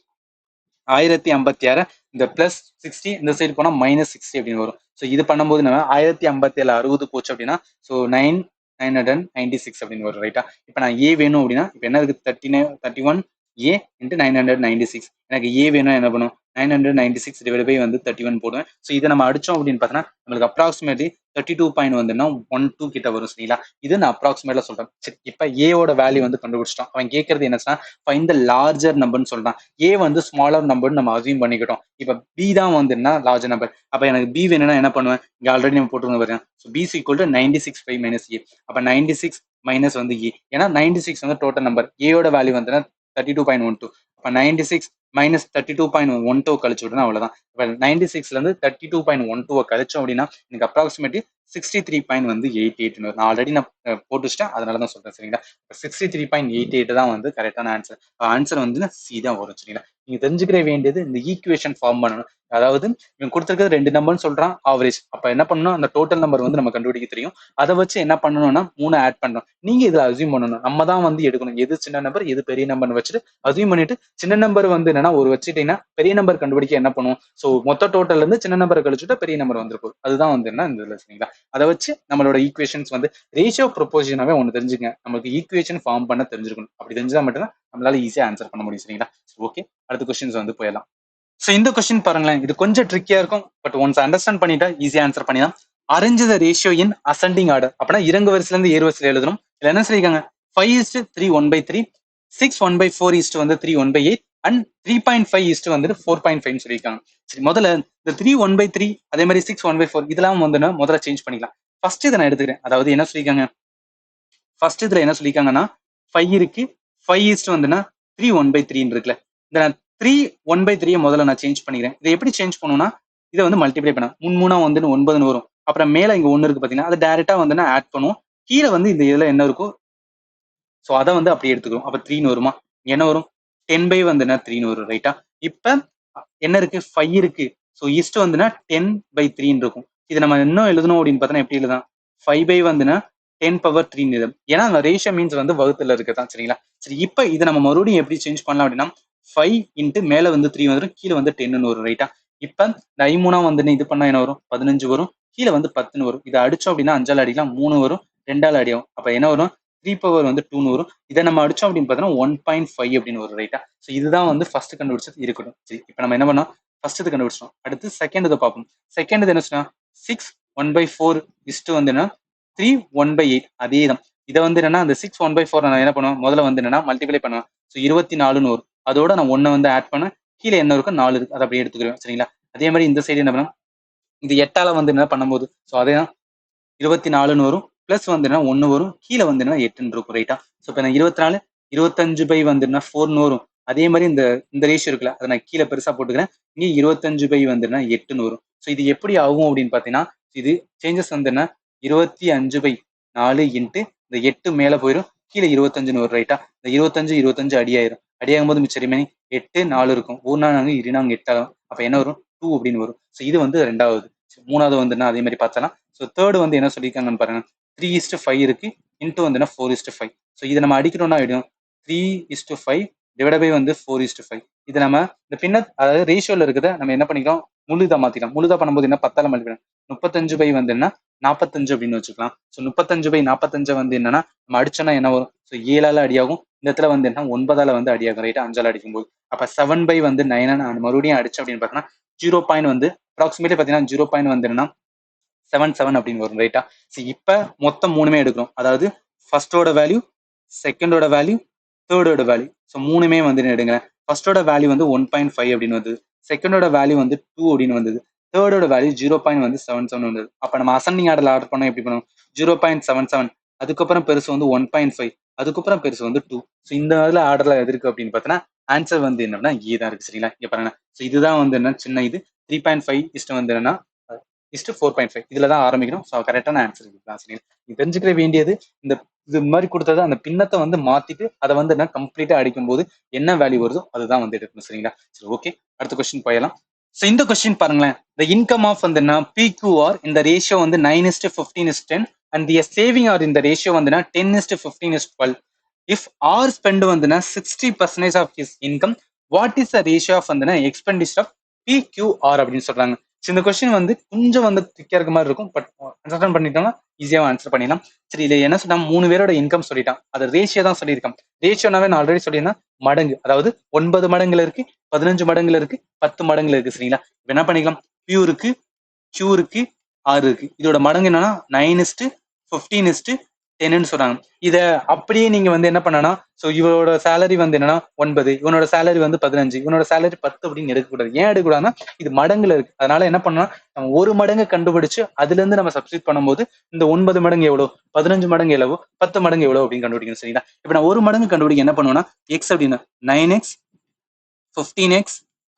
1056 இந்த பிளஸ் 60 இந்த சைடு போனா -60 அப்படின்னு வரும். ஸோ இது பண்ணும்போது நம்ம 1057 60 போச்சு அப்படின்னா ஸோ 996 அப்படின்னு வரும். ரைட்டா? இப்போ நான் ஏ வேணும் அப்படின்னா இப்போ என்ன இருக்கு, 31A இன்ட்டு 996. எனக்கு ஏ வேணும் என்ன பண்ணும், 996 டிவைட் பை வந்து 31 போடுவேன். ஸோ இதை நம்ம அடிச்சோம் அப்படின்னு பார்த்தோன்னா நம்மளுக்கு அப்ராக்சிமேட்லி 32 வந்துன்னா 12 கிட்ட வரும். சரிங்களா? இது நான் அப்ராக்சிமேட்ல சொல்றேன். சரி, இப்போ ஏவோட வேல்யூ வந்து கண்டுபிடிச்சிட்டோம். அவன் கேட்கறது என்னன்னா ஃபைண்ட் த லார்ஜர் நம்பர்னு சொல்றான். ஏ வந்து ஸ்மாலர் நம்பர்னு நம்ம அசியூம் பண்ணிக்கிட்டோம். இப்ப பி தான் வந்து என்ன லார்ஜ் நம்பர். அப்ப எனக்கு பி வேணும்னா என்ன பண்ணுவேன், இங்க ஆல்ரெடி நம்ம போட்டுருங்க பாருங்க. So B equal to 96 minus A. அப்ப 96 மைனஸ் வந்து ஏ, ஏன்னா 96 வந்து டோட்டல் நம்பர். ஏயோட வேல்யூ வந்து 32.12. அப்ப 96 மைனஸ் 32.12 கழிச்சு விட்டோம்னா அவ்வளவுதான். இப்ப 96ல இருந்து 32.12 கழிச்சோம் அப்படின்னா எனக்கு அப்ராக்சிமேட்லி 63.88 வரும். நான் ஆல்ரெடி நான் போட்டு வச்சிட்டேன், அதனாலதான் சொல்றேன். சரிங்களா? 63.88 தான் வந்து கரெக்டான ஆன்சர். ஆன்சர் வந்து சி தான் வரும். சரிங்களா? நீங்க தெரிஞ்சுக்கிற வேண்டியது இந்த ஈக்குவேஷன் ஃபார்ம் பண்ணணும். அதாவது இவன் கொடுத்துருக்கிறது 2 நம்பர்னு சொல்றான் ஆவரேஜ். அப்ப என்ன பண்ணணும், அந்த டோட்டல் நம்பர் வந்து நம்ம கண்டுபிடிக்க தெரியும். அதை வச்சு என்ன பண்ணணும்னா 3 ஆட் பண்ணணும். நீங்க இதுல அசியூம் பண்ணணும். நம்ம தான் வந்து எடுக்கணும் எது சின்ன நம்பர் எது பெரிய நம்பர்னு வச்சுட்டு அசியூம் பண்ணிட்டு சின்ன நம்பர் வந்து என்னன்னா ஒரு வச்சுட்டீங்கன்னா பெரிய நம்பர் கண்டுபிடிக்க என்ன பண்ணுவோம்? ஸோ மொத்த டோட்டல்ல இருந்து சின்ன நம்பரை கழிச்சுட்டா பெரிய நம்பர் வந்துருக்கும். அதுதான் வந்து என்ன இந்த இதுல சரிங்களா? அதை வச்சு நம்மளோட ஈக்குவேஷன்ஸ் வந்து ரேஷியோ ப்ரொபோர்ஷனாவே ஒன்று தெரிஞ்சுங்க. நமக்கு ஈக்குவேஷன் ஃபார்ம் பண்ண தெரிஞ்சிருக்கணும். அப்படி தெரிஞ்சா மட்டும்தான் நம்மளால ஈஸியா ஆன்சர் பண்ண முடியும் சரிங்களா? ஓகே, அடுத்த கொஸ்டின்ஸ் வந்து போயிடலாம். ஸோ இந்த கொஸ்டின் பாருங்களேன், இது கொஞ்சம் ட்ரிக்கியா இருக்கும். பட் ஒன்ஸ் அண்டர்ஸ்டாண்ட் பண்ணிட்டா ஈஸியா ஆன்சர் பண்ணிடலாம். Arrange the ratio in ascending order. அப்படின்னா இறங்கு வரிசையில இருந்து ஏறு வரிசையில் எழுதணும். இதுல என்ன சொல்லியிருக்காங்க? 5:3 1/3, 6 1/4 வந்து 3 1/8 அண்ட் 3.5 வந்து 4.5 சொல்லியிருக்காங்க. சரி, முதல்ல இந்த 3 1/3 அதே மாதிரி 6 1/4 இதெல்லாம் வந்து முதல்ல சேஞ்ச் பண்ணிக்கலாம். ஃபர்ஸ்ட் இதை நான் எடுத்துக்கிறேன். அதாவது என்ன சொல்லியிருக்காங்க? ஃபர்ஸ்ட் இதுல என்ன சொல்லியிருக்காங்கன்னா 5 இருக்கு, 5 வந்துன்னா 3 1/3 இருக்குல்ல, இந்த 3 1/3 முதல்ல நான் சேஞ்ச் பண்ணிக்கிறேன். இதை எப்படி சேஞ்ச் பண்ணுன்னா, இதை வந்து மல்டிப்ளை பண்ண 3 வந்து 9 வரும். அப்புறம் மேல இங்க 1 இருக்கு பாத்தீங்கன்னா, அதை டைரக்டா வந்து ஆட் பண்ணுவோம். கீழே வந்து இந்த இதுல என்ன இருக்கும், ஸோ அதை வந்து அப்படியே எடுத்துக்கிறோம். அப்ப 3 வருமா, என்ன வரும்? 10 வந்து 3 வரும். ரைட்டா? இப்ப என்ன இருக்கு? 5 இருக்கு. ஸோ இஸ்ட் வந்துன்னா 10/3 இருக்கும். இதை நம்ம இன்னும் எழுதணும் அப்படின்னு பார்த்தோன்னா எப்படி எழுதலாம்? 5 வந்துன்னா 10^3 எழுதும். ஏன்னா அந்த ரேஷியோ மீன்ஸ் வந்து வகுத்துல இருக்கதான் சரிங்களா? சரி, இப்ப இதை நம்ம மறுபடியும் எப்படி சேஞ்ச் பண்ணலாம் அப்படின்னா 5 இன்ட்டு மேல வந்து 3 வந்துடும், கீழே வந்து 10 வரும். ரைட்டா? இப்ப இந்த 3 வந்து இது பண்ணா என்ன வரும்? 15 வரும், கீழே வந்து 10 வரும். இதை அடிச்சோம் அப்படின்னா 5ஆல் அடிக்கலாம், 3 வரும், 2ஆல் அடியும். அப்ப என்ன வரும்? 3 வந்து 2 வரும். இதை நம்ம அடிச்சோம் அப்படின்னு பார்த்தோம்னா 1.5 அப்படின்னு வரும். ரைட்டா? ஸோ இதுதான் வந்து ஃபர்ஸ்ட் கண்டுபிடிச்சது இருக்கட்டும். சரி, இப்ப நம்ம என்ன பண்ணோம்? ஃபர்ஸ்ட் இது கண்டுபிடிச்சோம். அடுத்து செகண்ட் இதை பார்ப்போம். செகண்ட் இது என்ன சொன்னா 6 1/4 வந்து என்ன 3 1/8. அதே தான். இதை வந்து என்னன்னா அந்த 6 1/4 நான் என்ன பண்ணுவேன்? முதல்ல வந்து என்னன்னா மல்டிப்ளை பண்ணுவேன். ஸோ 24 வரும். அதோட நான் 1 வந்து ஆட் பண்ண, கீழே என்ன இருக்கும்? 4 இருக்கு. அதை அப்படியே எடுத்துக்கிறேன் சரிங்களா? அதே மாதிரி இந்த சைடு என்ன பண்ணலாம்? இது 8ஆல வந்து என்ன பண்ணும்போது, ஸோ அதே தான் 24 வரும். பிளஸ் வந்து என்ன 1 வரும், கீழே வந்து என்ன 8 இருக்கும். ரைட்டா? ஸோ இப்போ நான் 24 25 வந்து என்ன 4 வரும். அதே மாதிரி இந்த இந்த ரேஷியோ இருக்குல்ல, அதை நான் கீழே பெருசா போட்டுக்கிறேன். இங்கே 25 வந்து என்ன 8 வரும். ஸோ இது எப்படி ஆகும் அப்படின்னு பார்த்தீங்கன்னா, இது சேஞ்சஸ் வந்து என்ன 25/4 இன்ட்டு இந்த 8 மேலே போயிடும், கீழே 25 வரும். ரைட்டா? இந்த 25 அடியாயிரும். அடியாகும் போது மிச்சம் ரிமைனிங் 8 4 இருக்கும். 1 4 2 8 ஆகும். அப்ப என்ன வரும்? 2 அப்படின்னு வரும். ஸோ இது வந்து ரெண்டாவது. மூணாவது வந்து என்ன அதே மாதிரி பார்த்தலாம். ஸோ தேர்ட் வந்து என்ன சொல்லியிருக்காங்கன்னு பாருங்க. 3:5 இருக்கு, இன்ட்டு வந்து 4:5. ஸோ இதை நம்ம அடிக்கணும்னா ஆயிடும் 3:5 டிவைட் பை வந்து 4:5. இது நம்ம இந்த பின்ன அதாவது ரேஷியோல இருக்கிறத நம்ம என்ன பண்ணிக்கலாம்? முழுதா மாத்திக்கலாம். முழுதா பண்ணும்போது என்ன 10ஆல மல்டிப்ளை 35 வந்து என்ன 45 அப்படின்னு வச்சுக்கலாம். ஸோ 35/45 வந்து என்னன்னா நம்ம அடிச்சோன்னா என்ன வரும்? ஸோ 7ஆல அடியாகும். இந்த இடத்துல வந்து என்ன 9ஆல வந்து அடியாகும். ரைட்டா? 5ஆல அடிக்கும்போது அப்ப 7 வந்து 9 நான் மறுபடியும் அடிச்சு அப்படின்னு பார்த்தோம்னா 0. வந்து அப்ராக்சிமேட்லி பார்த்தீங்கன்னா 0. வந்து என்னன்னா 7 அப்படின்னு வரும். ரைட்டா? சரி, இப்ப மொத்தம் மூணுமே எடுக்கிறோம். அதாவது ஃபர்ஸ்டோட வேல்யூ, செகண்டோட வேல்யூ, தேர்டோட வேல்யூ. ஸோ மூணுமே வந்து எடுங்க. ஃபர்ஸ்டோட வேல்யூ வந்து 1.5 அப்படின்னு வந்தது, செகண்டோட வேல்யூ வந்து 2 அப்படின்னு வந்தது, தேர்டோட வேல்யூ 0.77 வந்தது. அப்ப நம்ம அசெண்டிங் ஆர்டர்ல ஆர்டர் பண்ணோம் எப்படி பண்ணுவோம்? 0.77, அதுக்கப்புறம் பெருசு வந்து 1.5, அதுக்கப்புறம் பெருசு வந்து 2. ஸோ இந்த இதுல ஆர்டர்ல எது இருக்கு அப்படின்னு பார்த்தோன்னா ஆன்சர் வந்து என்னன்னா ஏ தான் இருக்கு. சரிங்களா? இங்க பாருங்க. ஸோ இதுதான் வந்து என்ன சின்ன இது 3.5 வந்து என்னன்னா 4.5 இதுல தான் ஆரம்பிக்கணும். ஸோ கரெக்டான ஆன்சர் இதுதான். சரி, நீ தெரிஞ்சுக்க வேண்டியது இந்த இது மாதிரி கொடுத்தது அந்த பின்னத்தை வந்து மாத்திட்டு அதை வந்து என்ன கம்ப்ளீட்டா அடிக்கும் போது என்ன வேல்யூ வருதோ அதுதான் வந்து எடுக்கணும். சரிங்களா? சரி, ஓகே, அடுத்த கொஸ்டின் போயிடலாம். ஸோ இந்த கொஸ்டின் பாருங்களேன். த இன்கம் ஆஃப் வந்து பிக்யூஆர் இந்த ரேஷியோ வந்து 9:15:10 அண்ட் தி சேவிங் ஆர் இந்த ரேஷியோ வந்து 10:15:12. இஃப் ஆர் ஸ்பெண்ட் வந்து 60% of his income, what is the ratio of வந்து எக்ஸ்பெண்டிச்சர் ஆஃப் பிக்யூஆர் அப்படின்னு சொல்றாங்க. இந்த கொஸ்டின் வந்து கொஞ்சம் வந்து ட்ரிக்கியா இருக்க மாதிரி இருக்கும். பட் அண்டர்ஸ்டாண்ட் பண்ணிட்டோம்னா ஈஸியாக ஆன்சர் பண்ணிடலாம். சரி, இதுல என்ன சொன்னா 3 பேரோட இன்கம் சொல்லிட்டான். அது ரேஷியோ தான் சொல்லியிருக்கான். ரேஷியோனாவே நான் ஆல்ரெடி சொல்லியிருந்தேன் மடங்கு. அதாவது 9 மடங்குல இருக்கு, 15 மடங்குல இருக்கு, 10 மடங்குல இருக்கு. சரிங்களா? இப்ப என்ன பண்ணிக்கலாம்? பியூ இருக்கு, கியூ இருக்கு, ஆர் இருக்கு. இதோட மடங்கு என்னன்னா 9:15:10 சொல்றாங்க. இத அப்படியே நீங்க வந்து என்ன பண்ணனா, சோ இவரோட சேலரி வந்து என்னன்னா 9, இவனோட சேலரி வந்து 15, இவனோட சேலரி 10 அப்படின்னு எடுக்கக்கூடாது. ஏன் எடுக்கக்கூடாதுன்னா இது மடங்குல இருக்கு. அதனால என்ன பண்ணலாம், நம்ம ஒரு மடங்கு கண்டுபிடிச்சு அதுல இருந்து நம்ம சப்ஸ்டிட் பண்ணும்போது இந்த 9 மடங்கு எவ்வளவு, 15 மடங்கு எவ்வளவு, 10 மடங்கு எவ்வளவு அப்படின்னு கண்டுபிடிக்கணும். சரிங்களா? இப்ப நான் ஒரு மடங்கு கண்டுபிடிக்க என்ன பண்ணுவேன்னா எக்ஸ் அப்படின்னா 9x 15x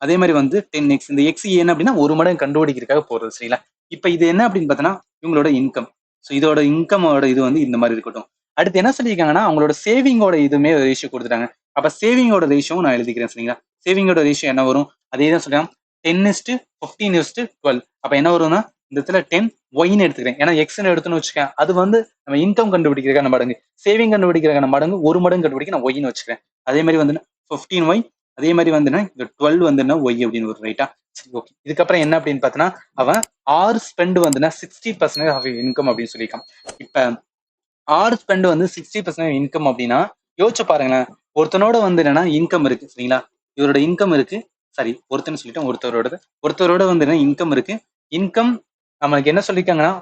அதே மாதிரி வந்து 10x. இந்த எக்ஸ் என்ன அப்படின்னா ஒரு மடங்கு கண்டுபிடிக்கிறதுக்காக போறது. சரிங்களா? இப்ப இது என்ன அப்படின்னு பார்த்தோன்னா இவங்களோட இன்கம். ஸோ இதோட இன்கமோட இது வந்து இந்த மாதிரி இருக்கட்டும். அடுத்து என்ன சொல்லியிருக்காங்கன்னா அவங்களோட சேவிங்கோட இதுவுமே ரேஷியோ கொடுத்துட்டாங்க. அப்ப சேவிங்கோட ரேஷியோவும் நான் எழுதிக்கிறேன். சரிங்களா? சேவிங்கோட ரேஷியோ என்ன வரும்? அதே தான் சொல்றாங்க 10:15:12. அப்ப என்ன வரும்னா இந்த இடத்துல 10 ஒய்னு எடுத்துக்கிறேன். ஏன்னா எக்ஸ்னு எடுத்துன்னு வச்சுக்கேன். அது வந்து நம்ம இன்கம் கண்டுபிடிக்கிறதுக்கான மடங்கு, சேவிங் கண்டுபிடிக்கிறதுக்கான மடங்கு ஒரு மடங்கு கண்டுபிடிக்க நான் ஒய்னு வச்சுக்கிறேன். அதே மாதிரி வந்து 15y அதே மாதிரி வந்துன்னா இந்த 12 வந்துன்னா ஒய் அப்படின்னு ஒரு ரைட்டா. சரி ஓகே. இதுக்கப்புறம் என்ன அப்படின்னு பார்த்தோன்னா அவன் ஆர் ஸ்பெண்ட் வந்துன்னா 60% ஆஃப் இன்கம் அப்படின்னு சொல்லியிருக்கான். இப்ப ஆர் ஸ்பெண்ட் வந்து 60% இன்கம் அப்படின்னா யோசிச்சு பாருங்களேன். ஒருத்தனோட வந்து என்னன்னா இன்கம் இருக்கு சரிங்களா, இவரோட இன்கம் இருக்கு, சாரி ஒருத்தன்னு சொல்லிட்டேன், ஒருத்தரோட வந்து என்ன இன்கம் இருக்கு. இன்கம் நம்மளுக்கு என்ன சொல்லியிருக்காங்கன்னா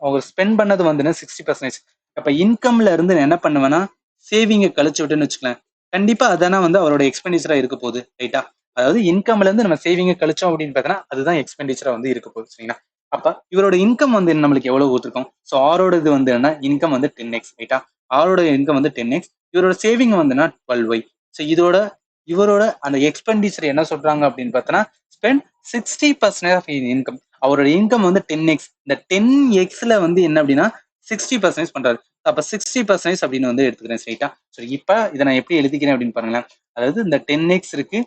அவர் ஸ்பெண்ட் பண்ணது வந்து 60%. அப்ப இன்கம்ல இருந்து நான் என்ன பண்ணுவேன்னா சேவிங்கை கழிச்சு விட்டுன்னு வச்சுக்கலாம். கண்டிப்பா அதானே வந்து அவரோட எக்ஸ்பெண்டிச்சரா இருக்க போகுது ரைட்டா. அதாவது இன்கம்ல இருந்து நம்ம சேவிங்கை கழிச்சோம் அப்படின்னு பார்த்தோன்னா அதுதான் எக்ஸ்பெண்டிச்சரா வந்து இருக்க போகுது சரிங்களா. அப்ப இவரோட இன்கம் வந்து நம்மளுக்கு எவ்வளவு கொடுத்துருக்கோம். ஸோ ஆரோட இது வந்து என்ன இன்கம் வந்து 10x ரைட்டா. ஆரோட இன்கம் வந்து 10x, இவரோட சேவிங் வந்துன்னா 12y. ஸோ இவரோட அந்த எக்ஸ்பெண்டிச்சர் என்ன சொல்றாங்க அப்படின்னு பார்த்தோன்னா ஸ்பெண்ட் 60% ஆஃப் இன்கம். அவரோட இன்கம் வந்து 10x. இந்த 10xல வந்து என்ன அப்படின்னா 60% பண்றாரு. அப்ப 60% அப்படின்னு வந்து எடுத்துக்கிறேன் ரைட்டா. ஸோ இப்ப இதை நான் எப்படி எழுதிக்கிறேன் அப்படின்னு பாருங்களேன். அதாவது இந்த 10x இருக்கு,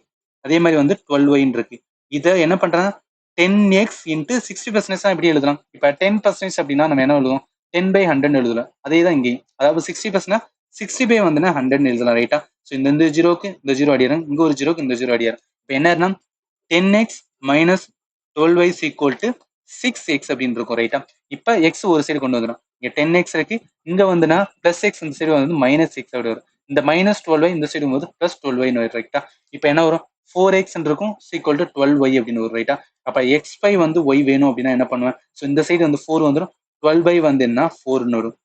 அதே மாதிரி வந்து 12y இருக்கு. இதை என்ன பண்றேன் 10x இன்ட்டு 60% தான் எப்படி எழுதலாம். இப்ப 10% அப்படின்னா நம்ம என்ன எழுதுவோம் 10/100 எழுதலாம். அதே தான் இங்கேயும், அதாவது 60% 60 வந்துன்னா 100 எழுதலாம் ரைட்டா. ஸோ இந்த ஜீரோக்கு இந்த ஜீரோ அடியாரம், இங்க ஒரு ஜீரோக்கு இந்த ஜீரோ அடியாரம். இப்போ என்ன 10x minus 12y equal to 6x அப்படின்னு இருக்கும் ரைட்டா. இப்ப எக்ஸ் ஒரு சைடு கொண்டு வந்துடும். இங்க 10x இருக்கு, இங்க வந்துன்னா பிளஸ் எக்ஸ், இந்த சைடு வந்து மைனஸ் எக்ஸ் அப்படி வரும். இந்த மைனஸ் 12y இந்த சைடு போது பிளஸ் 12y வரும் ரைட்டா. இப்ப என்ன வரும் 4x இருக்கும் ஈக்குவல் டு 12y அப்படின்னு வரும் ரைட்டா. அப்ப x5 வந்து y வேணும் அப்படின்னா என்ன பண்ணுவேன், ஸோ இந்த சைடு வந்து 4 வந்துடும், 12 வந்து என்ன 4ன்னு வரும்.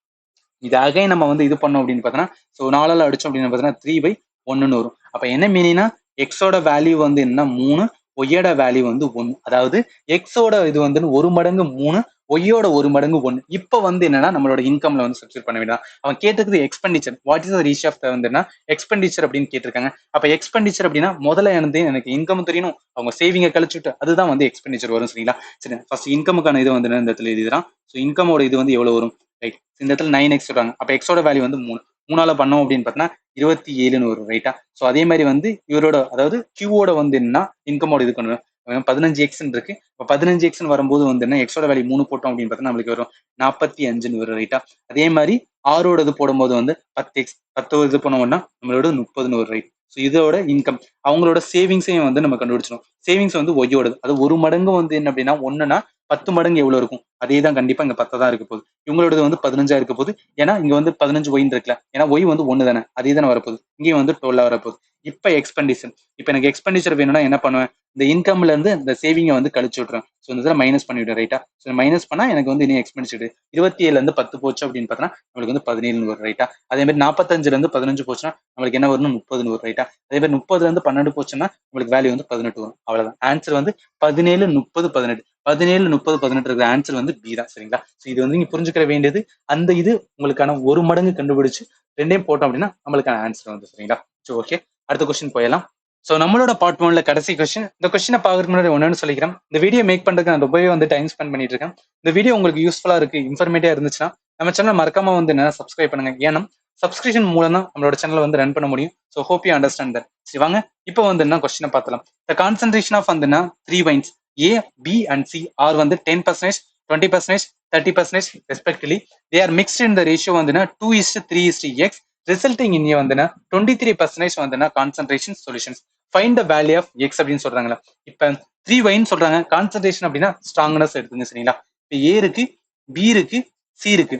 இதாக நம்ம வந்து இது பண்ணோம் அப்படின்னு பார்த்தோன்னா ஸோ 4ஆல் அடிச்சோம் அப்படின்னு பார்த்தோன்னா 3/1ன்னு வரும். அப்ப என்ன மீனிங்னா எக்ஸோட வேல்யூ வந்து என்ன 3, ஒய்யோட வேல்யூ வந்து 1. அதாவது எக்ஸோட இது வந்து 1 மடங்கு 3, ஒய்யோட 1 மடங்கு 1. இப்ப வந்து என்னன்னா நம்மளோட இன்கம்ல வந்து சப்ஸ்டிட் பண்ண வேண்டாம். அவன் கேட்டிருக்கிறது expenditure, what is the ratio of வந்துன்னா எக்ஸ்பெண்டிச்சர் அப்படின்னு கேட்டிருக்காங்க. அப்ப எக்ஸ்பெண்டிச்சர் அப்படின்னா முதல்ல எனக்கு இன்கம் தெரியணும், அவங்க சேவிங்கை கழிச்சுட்டு அதுதான் வந்து எக்ஸ்பெண்டிச்சர் வரும் சரிங்களா. சரி ஃபர்ஸ்ட் இன்கமுக்கான இது வந்து இந்த இடத்துல எழுதிதான். ஸோ இன்கமோட இது வந்து எவ்வளவு வரும் ரைட். இந்த இடத்துல 9x சொல்றாங்க. அப்ப எக்ஸோட வேல்யூ வந்து 3, 3ஆல பண்ணோம் அப்படின்னு பார்த்தோன்னா 27ன்னு வரும் ரைட்டா. ஸோ அதே மாதிரி வந்து இவரோட அதாவது கியூவோட வந்து என்ன இன்கமோட இது பண்ணுவேன் 15x இருக்கு. இப்போ 15x வரும்போது வந்து என்ன எக்ஸோட வேல்யூ 3 போட்டோம் அப்படின்னு பார்த்தா நம்மளுக்கு வரும் 45ன்னு வரும் ரைட்டா. அதே மாதிரி ஆரோட இது போடும்போது வந்து 10x 10 இது பண்ணோம்னா நம்மளோட 30ன்னு வரும் ரைட். ஸோ இதோட இன்கம் அவங்களோட சேவிங்ஸையும் வந்து நம்ம கண்டுபிடிச்சிடும். சேவிங்ஸ் வந்து ஒய்யோடது, அது ஒரு மடங்கு வந்து என்ன அப்படின்னா 1னா 10 மடங்கு எவ்வளவு இருக்கும் அதே தான் கண்டிப்பா இங்க 10 தான் இருக்க போகுது. இவங்களோட வந்து 15 இருக்க போகுது, ஏன்னா இங்க வந்து 15 ஒயின் இருக்குல்ல, ஏன்னா ஒய் வந்து 1 தானே அதே தானே வரப்போகுது, இங்கேயும் வந்து 12 வரப்போகுது. இப்ப எக்ஸ்பெண்டிச்சர், இப்ப எனக்கு எக்ஸ்பெண்டிச்சர் வேணும்னா என்ன பண்ணுவேன் இந்த இன்கம்ல இருந்து இந்த சேவிங்கை வந்து கழிச்சு விட்டுறேன். ஸோ இந்த மைனஸ் பண்ணிவிடுறேன் ரைட்டா. ஸோ மைனஸ் பண்ணா எனக்கு வந்து இன்னும் எக்ஸ்பெண்டிச்சர் 27ல இருந்து 10 போச்சு அப்படின்னு பார்த்தோன்னா நம்மளுக்கு வந்து 17 வரும் ரைட்டா. அதே மாதிரி 45ல இருந்து 15 போச்சுன்னா நம்மளுக்கு என்ன வரும் 30 வரும் ரைட்டா. அதே மாதிரி 30ல இருந்து 12 போச்சுன்னா நம்மளுக்கு வேல்யூ வந்து 18 வரும். அவ்வளவுதான் ஆன்சர் வந்து 17 30 18. 17 30 18 இருக்கிற ஆன்சர் வந்து பி தான் சரிங்களா. ஸோ இது வந்து நீங்க புரிஞ்சுக்கிற வேண்டியது அந்த இது உங்களுக்கான ஒரு மடங்கு கண்டுபிடிச்சு ரெண்டையும் போட்டோம் அப்படின்னா நம்மளுக்கான ஆன்சர் வந்து சரிங்களா. ஸோ ஓகே அடுத்த கொஸ்டின் போயிடலாம். ஸோ நம்மளோட பார்ட் 1ல கடைசி கொஸ்டின். இந்த கொஸ்டினை பார்க்கறதுக்கு முன்னாடி ஒன்னு சொல்லிக்கிறேன், இந்த வீடியோ மேக் பண்றதுக்கு நான் ரொம்பவே வந்து டைம் ஸ்பெண்ட் பண்ணிட்டு இருக்கேன். இந்த வீடியோ உங்களுக்கு யூஸ்ஃபுல்லா இருக்கு இன்ஃபர்மேட்டிவா இருந்துச்சுன்னா நம்ம சேனல் மறக்காம வந்து என்ன சப்ஸ்கிரைப் பண்ணுங்க. ஏன்னா சப்ஸ்கிரிப்ஷன் மூலம் தான் நம்மளோட சேனல் வந்து ரன் பண்ண முடியும். So hope you understand that. சரி வாங்க இப்போ வந்து என்ன கொஸ்டினை பார்த்தலாம். த கான்சன்ட்ரேஷன் ஆஃப் வந்துன்னா 3 wines A, B and C are வந்து 10%, 20%, 30% respectively. They are mixed in the ratio வந்துன்னா 2:3:x, resulting in வந்துன்னா 23% வந்துன்னா concentration solutions. Find the value of x அப்படின்னு சொல்றாங்களா. இப்ப 3 வைன் சொல்றாங்க, கான்சன்ட்ரேஷன் அப்படின்னா ஸ்ட்ராங்னஸ் எடுத்துங்க சரிங்களா. இப்ப A இருக்கு, B இருக்கு, C இருக்கு.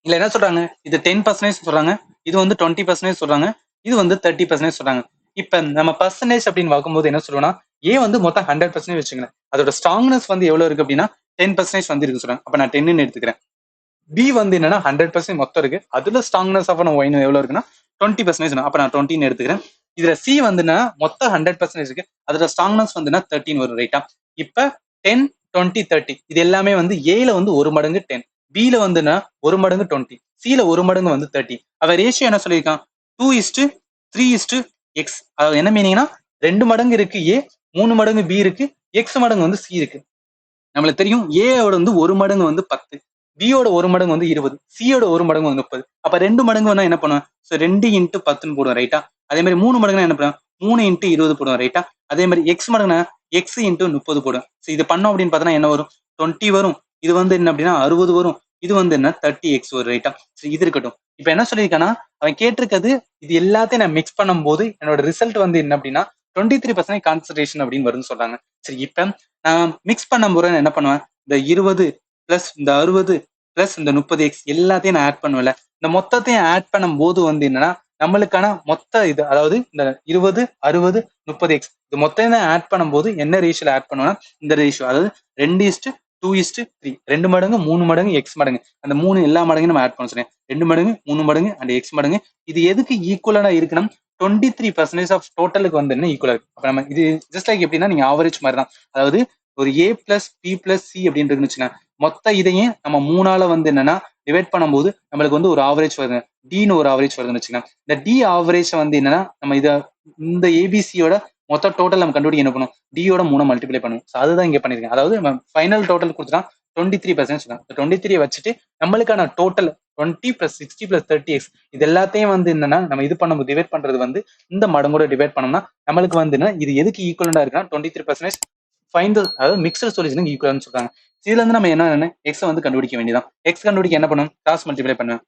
இல்ல என்ன சொல்றாங்க இது 10% சொல்றாங்க, இது வந்து 20% சொல்றாங்க, இது வந்து 30% சொல்றாங்க. இப்ப நம்ம பர்சன்டேஜ் அப்படின்னு பார்க்கும்போது என்ன சொல்லுவோம்னா ஏ வந்து மொத்தம் 100% வச்சுங்களேன், அதோட ஸ்ட்ராங்னஸ் வந்து எவ்வளவு இருக்கு அப்படின்னா 10% வந்து இருக்கு சொல்றாங்க. அப்ப நான் 10ன்னு எடுத்துக்கிறேன். பி வந்து என்னன்னா 100% மொத்தம் இருக்கு, அதுல ஸ்ட்ராங்னஸ் ஆஃப் ஒயின் எவ்வளவு இருக்குன்னா 20%. அப்ப நான் 20ன்னு எடுத்துக்கிறேன். இதுல சி வந்துன்னா மொத்தம் 100% இருக்கு, அதோட ஸ்ட்ராங்னஸ் வந்துன்னா 13 வரும் ரைட்டா. இப்ப 10 20 30 இது எல்லாமே வந்து ஏல வந்து ஒரு மடங்கு 10, பில வந்துன்னா ஒரு மடங்கு 20, சில ஒரு மடங்கு வந்து 30. அவ ரேஷியோ என்ன சொல்லியிருக்கான் 2:3:x. அதாவது என்ன மீனிங்னா 2 மடங்கு இருக்கு ஏ, 3 மடங்கு பி இருக்கு, எக்ஸ் மடங்கு வந்து சி இருக்கு. நம்மளுக்கு தெரியும் ஏவோட வந்து ஒரு மடங்கு வந்து 10, பியோட ஒரு மடங்கு வந்து 20, சியோட ஒரு மடங்கு வந்து 30. அப்ப 2 மடங்கு வேணா என்ன பண்ணுவேன், ஸோ 2 இன்ட்டு 10ன்னு போடுவேன் ரைட்டா. அதே மாதிரி 3 மடங்குனா என்ன பண்ணுவேன் 3 இன்ட்டு 20 போடுவேன் ரைட்டா. அதே மாதிரி எக்ஸ் மடங்குனா எக்ஸ் இன்ட்டு 30 போடுவேன். ஸோ இது பண்ணோம் அப்படின்னு பார்த்தோன்னா என்ன வரும் 20 வரும், இது வந்து என்ன அப்படின்னா 60 வரும், இது வந்து என்ன 30x வரும் ரைட்டா. ஸோ இது இருக்கட்டும். இப்ப என்ன சொல்லியிருக்கானா அவன் கேட்டிருக்கிறது இது எல்லாத்தையும் நான் மிக்ஸ் பண்ணும்போது என்னோட ரிசல்ட் வந்து என்ன அப்படின்னா 23% கான்சன்ட்ரேஷன் அப்படின்னு வருதுன்னு சொல்றாங்க. சரி, இப்ப நான் மிக்ஸ் பண்ண முறை என்ன பண்ணுவேன், இந்த 20 பிளஸ் இந்த 60 பிளஸ் இந்த 30x எல்லாத்தையும் நான் ஆட் பண்ணுவேன்ல, இந்த மொத்தத்தையும் ஆட் பண்ணும் போது என்னன்னா நம்மளுக்கான மொத்த இது, அதாவது இந்த 20 60 30x இது மொத்தம் தான் ஆட் பண்ணும்போது என்ன ரேஷியோல ஆட் பண்ணுவேன்னா இந்த ரேஷியோ, அதாவது 2:2:3, 2 மடங்கு 3 மடங்கு எக்ஸ் மடங்கு, அந்த 3 எல்லா மடங்கு நம்ம ஆட் பண்ண சொன்னேன், 2 மடங்கு 3 மடங்கு அண்ட் எக்ஸ் மடங்கு. இது எதுக்கு ஈக்குவலா இருக்குன்னா 23% ஆஃப் டோட்டலுக்கு என்ன ஈக்குவலா இருக்கு. அப்ப நம்ம இது ஜஸ்ட் லைக் எப்படின்னா நீங்க ஆவரேஜ் மாதிரி தான், அதாவது ஒரு A plus B plus C அப்படின்னு இருக்குன்னு வச்சுக்கோங்க, மொத்த இதையும் நம்ம 3ஆல என்னன்னா டிவைட் பண்ணும்போது நம்மளுக்கு ஒரு ஆவரேஜ் வருது, டின்னு ஒரு ஆவரேஜ் வருதுன்னு வச்சுக்கோங்க. இந்த டி ஆவரேஜ் என்னன்னா நம்ம இதை இந்த ஏபிசியோட மொத்த டோட்டல் நம்ம கண்டுபிடிக்க என்ன பண்ணும், டியோட 3 மல்டிப்ளை பண்ணும். அதுதான் இங்க பண்ணிருக்கேன். அதாவது நம்ம ஃபைனல் டோட்டல் கொடுத்துட்டா 23% 23 வச்சுட்டு நம்மளுக்கான டோட்டல் 20 பிளஸ் 60 பிளஸ் 30x இது எல்லாத்தையும் என்னன்னா நம்ம இது பண்ணும்போது டிவைட் பண்றது இந்த மடங்கோட டிவைட் பண்ணோம்னா நம்மளுக்கு இது எதுக்கு ஈக்குவலண்டா இருக்குன்னா 23% ஃபைண்ட், அதாவது மிக்சர் சொல்யூஷனுக்கு ஈக்குவல்னு சொல்றாங்க. இதுல நம்ம என்ன எக்ஸ் கண்டுபிடிக்க வேண்டியதான். எக்ஸ் கண்டுபிடிக்க என்ன பண்ணும், கிராஸ் மல்டிப்ளை பண்ணுவேன்.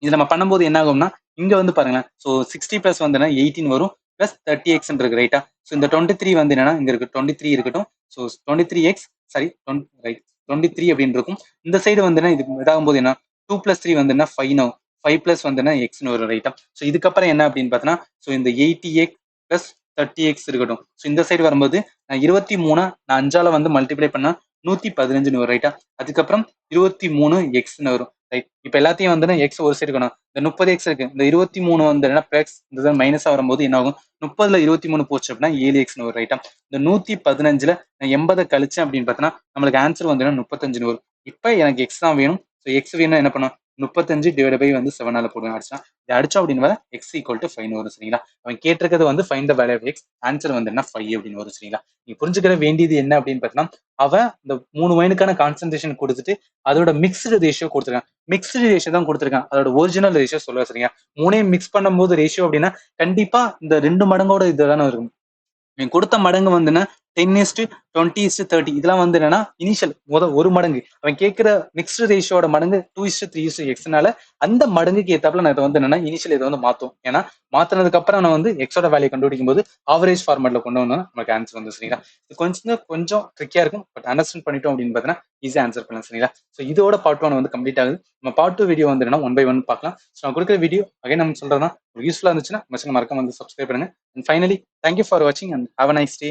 இது நம்ம பண்ணும்போது என்ன ஆகும்னா இங்க பாருங்களேன், ஸோ 60 பிளஸ் 18 வரும் பிளஸ் 30x இருக்கு ரைட்டா. ஸோ இந்த 23 என்னன்னா இங்க இருக்கு 23 இருக்கட்டும். ஸோ 23x சாரி ரைட் 23 அப்படின்னு இருக்கும். இந்த சைடு இது இதாகும் போது என்ன 2 பிளஸ் 3 என்ன 5 நோ 5 பிளஸ் எக்ஸ்னு வரும் ரைட்டா. ஸோ இதுக்கப்புறம் என்ன அப்படின்னு பார்த்தோன்னா ஸோ இந்த 80x பிளஸ் 30x இருக்கட்டும். ஸோ இந்த சைடு வரும்போது நான் 23 நான் 5ஆல மல்டிப்ளை பண்ணா 115 வரும் ரைட்டா. அதுக்கப்புறம் 23xன்னு வரும் ரைட். இப்ப எல்லாத்தையும் எக்ஸ் ஒரு சைடு இருக்கணும். இந்த 30x இருக்கு, இந்த 23 என்ன பிளஸ் இந்த மைனஸா வரும்போது என்ன ஆகும், 30ல 23 போச்சு அப்படின்னா 7x வரும் ரைட்டா. இந்த 115ல நான் 80 கழிச்சேன் அப்படின்னு பார்த்தோன்னா நம்மளுக்கு ஆன்சர் 35 வரும். இப்ப எனக்கு எக்ஸ் தான் வேணும். ஸோ எக்ஸ் வேணும் என்ன பண்ணும், 35 டிவைட் பை 7ஆல போடுவேன் அடிச்சா. இது அடிச்சா அப்படின்னு எக்ஸ் ஈக்குவல் டு 5 வரும் சரிங்களா. அவன் கேட்டிருக்கிறது find the value of X, answer என்ன 5 அப்படின்னு வரும் சரிங்களா. நீ புரிஞ்சுக்கிற வேண்டியது என்ன அப்படின்னு பார்த்தீங்கன்னா அவன் இந்த 3 வைனுக்கான கான்சன்ட்ரேஷன் கொடுத்துட்டு அதோட மிக்ஸ்டு ரேஷியோ கொடுத்துருக்கான். மிக்ஸ்டு ரேஷியோ தான் கொடுத்துருக்கான், அதோட ஒரிஜினல் ரேஷியோ சொல்ல சரிங்க. மூணையும் மிக்ஸ் பண்ணும்போது ரேஷியோ அப்படின்னா கண்டிப்பா இந்த 2 மடங்கோட இதுதானே இருக்கும். நீங்க கொடுத்த மடங்கு 10:20:30 இதெல்லாம் என்னன்னா இனிஷியல் ஒரு மடங்கு. அவன் கேட்கிற மிக்ஸ்டு ரேஷியோட மடங்கு 2:3:x அந்த மடங்குக்கு ஏத்தாப்புல நான் இதை என்னன்னா இனிஷியல் இதை மாத்தும். ஏன்னா மாத்தினதுக்கு அப்புறம் நான் எக்ஸோட வேல்யூ கண்டுபிடிக்கும் போது ஆவரேஜ் ஃபார்மேட்ல கொண்டு வந்தோம்னா நமக்கு ஆன்சர் சரிங்களா. இது கொஞ்சம் ட்ரிக்கியா இருக்கும், பட் அண்டர்ஸ்டாண்ட் பண்ணிட்டோம் அப்படின்னு பார்த்தீங்கன்னா ஈஸியா ஆன்சர் பண்ணலாம் சரிங்களா. ஸோ இதோட பார்ட் 1 கம்ப்ளீட் ஆகுது. நம்ம பார்ட் 2 வீடியோ என்னன்னா 1 by 1 பார்க்கலாம். ஸோ நான் கொடுக்குற வீடியோ அகைன் நம்ம சொல்றதுதான் யூஸ்ஃபுல்லா இருந்துச்சுன்னா மறக்காம சப்ஸ்கிரைப் பண்ணுங்க. அண்ட் ஃபைனலி தேங்க்யூ ஃபார் வாட்சிங் and have a nice day.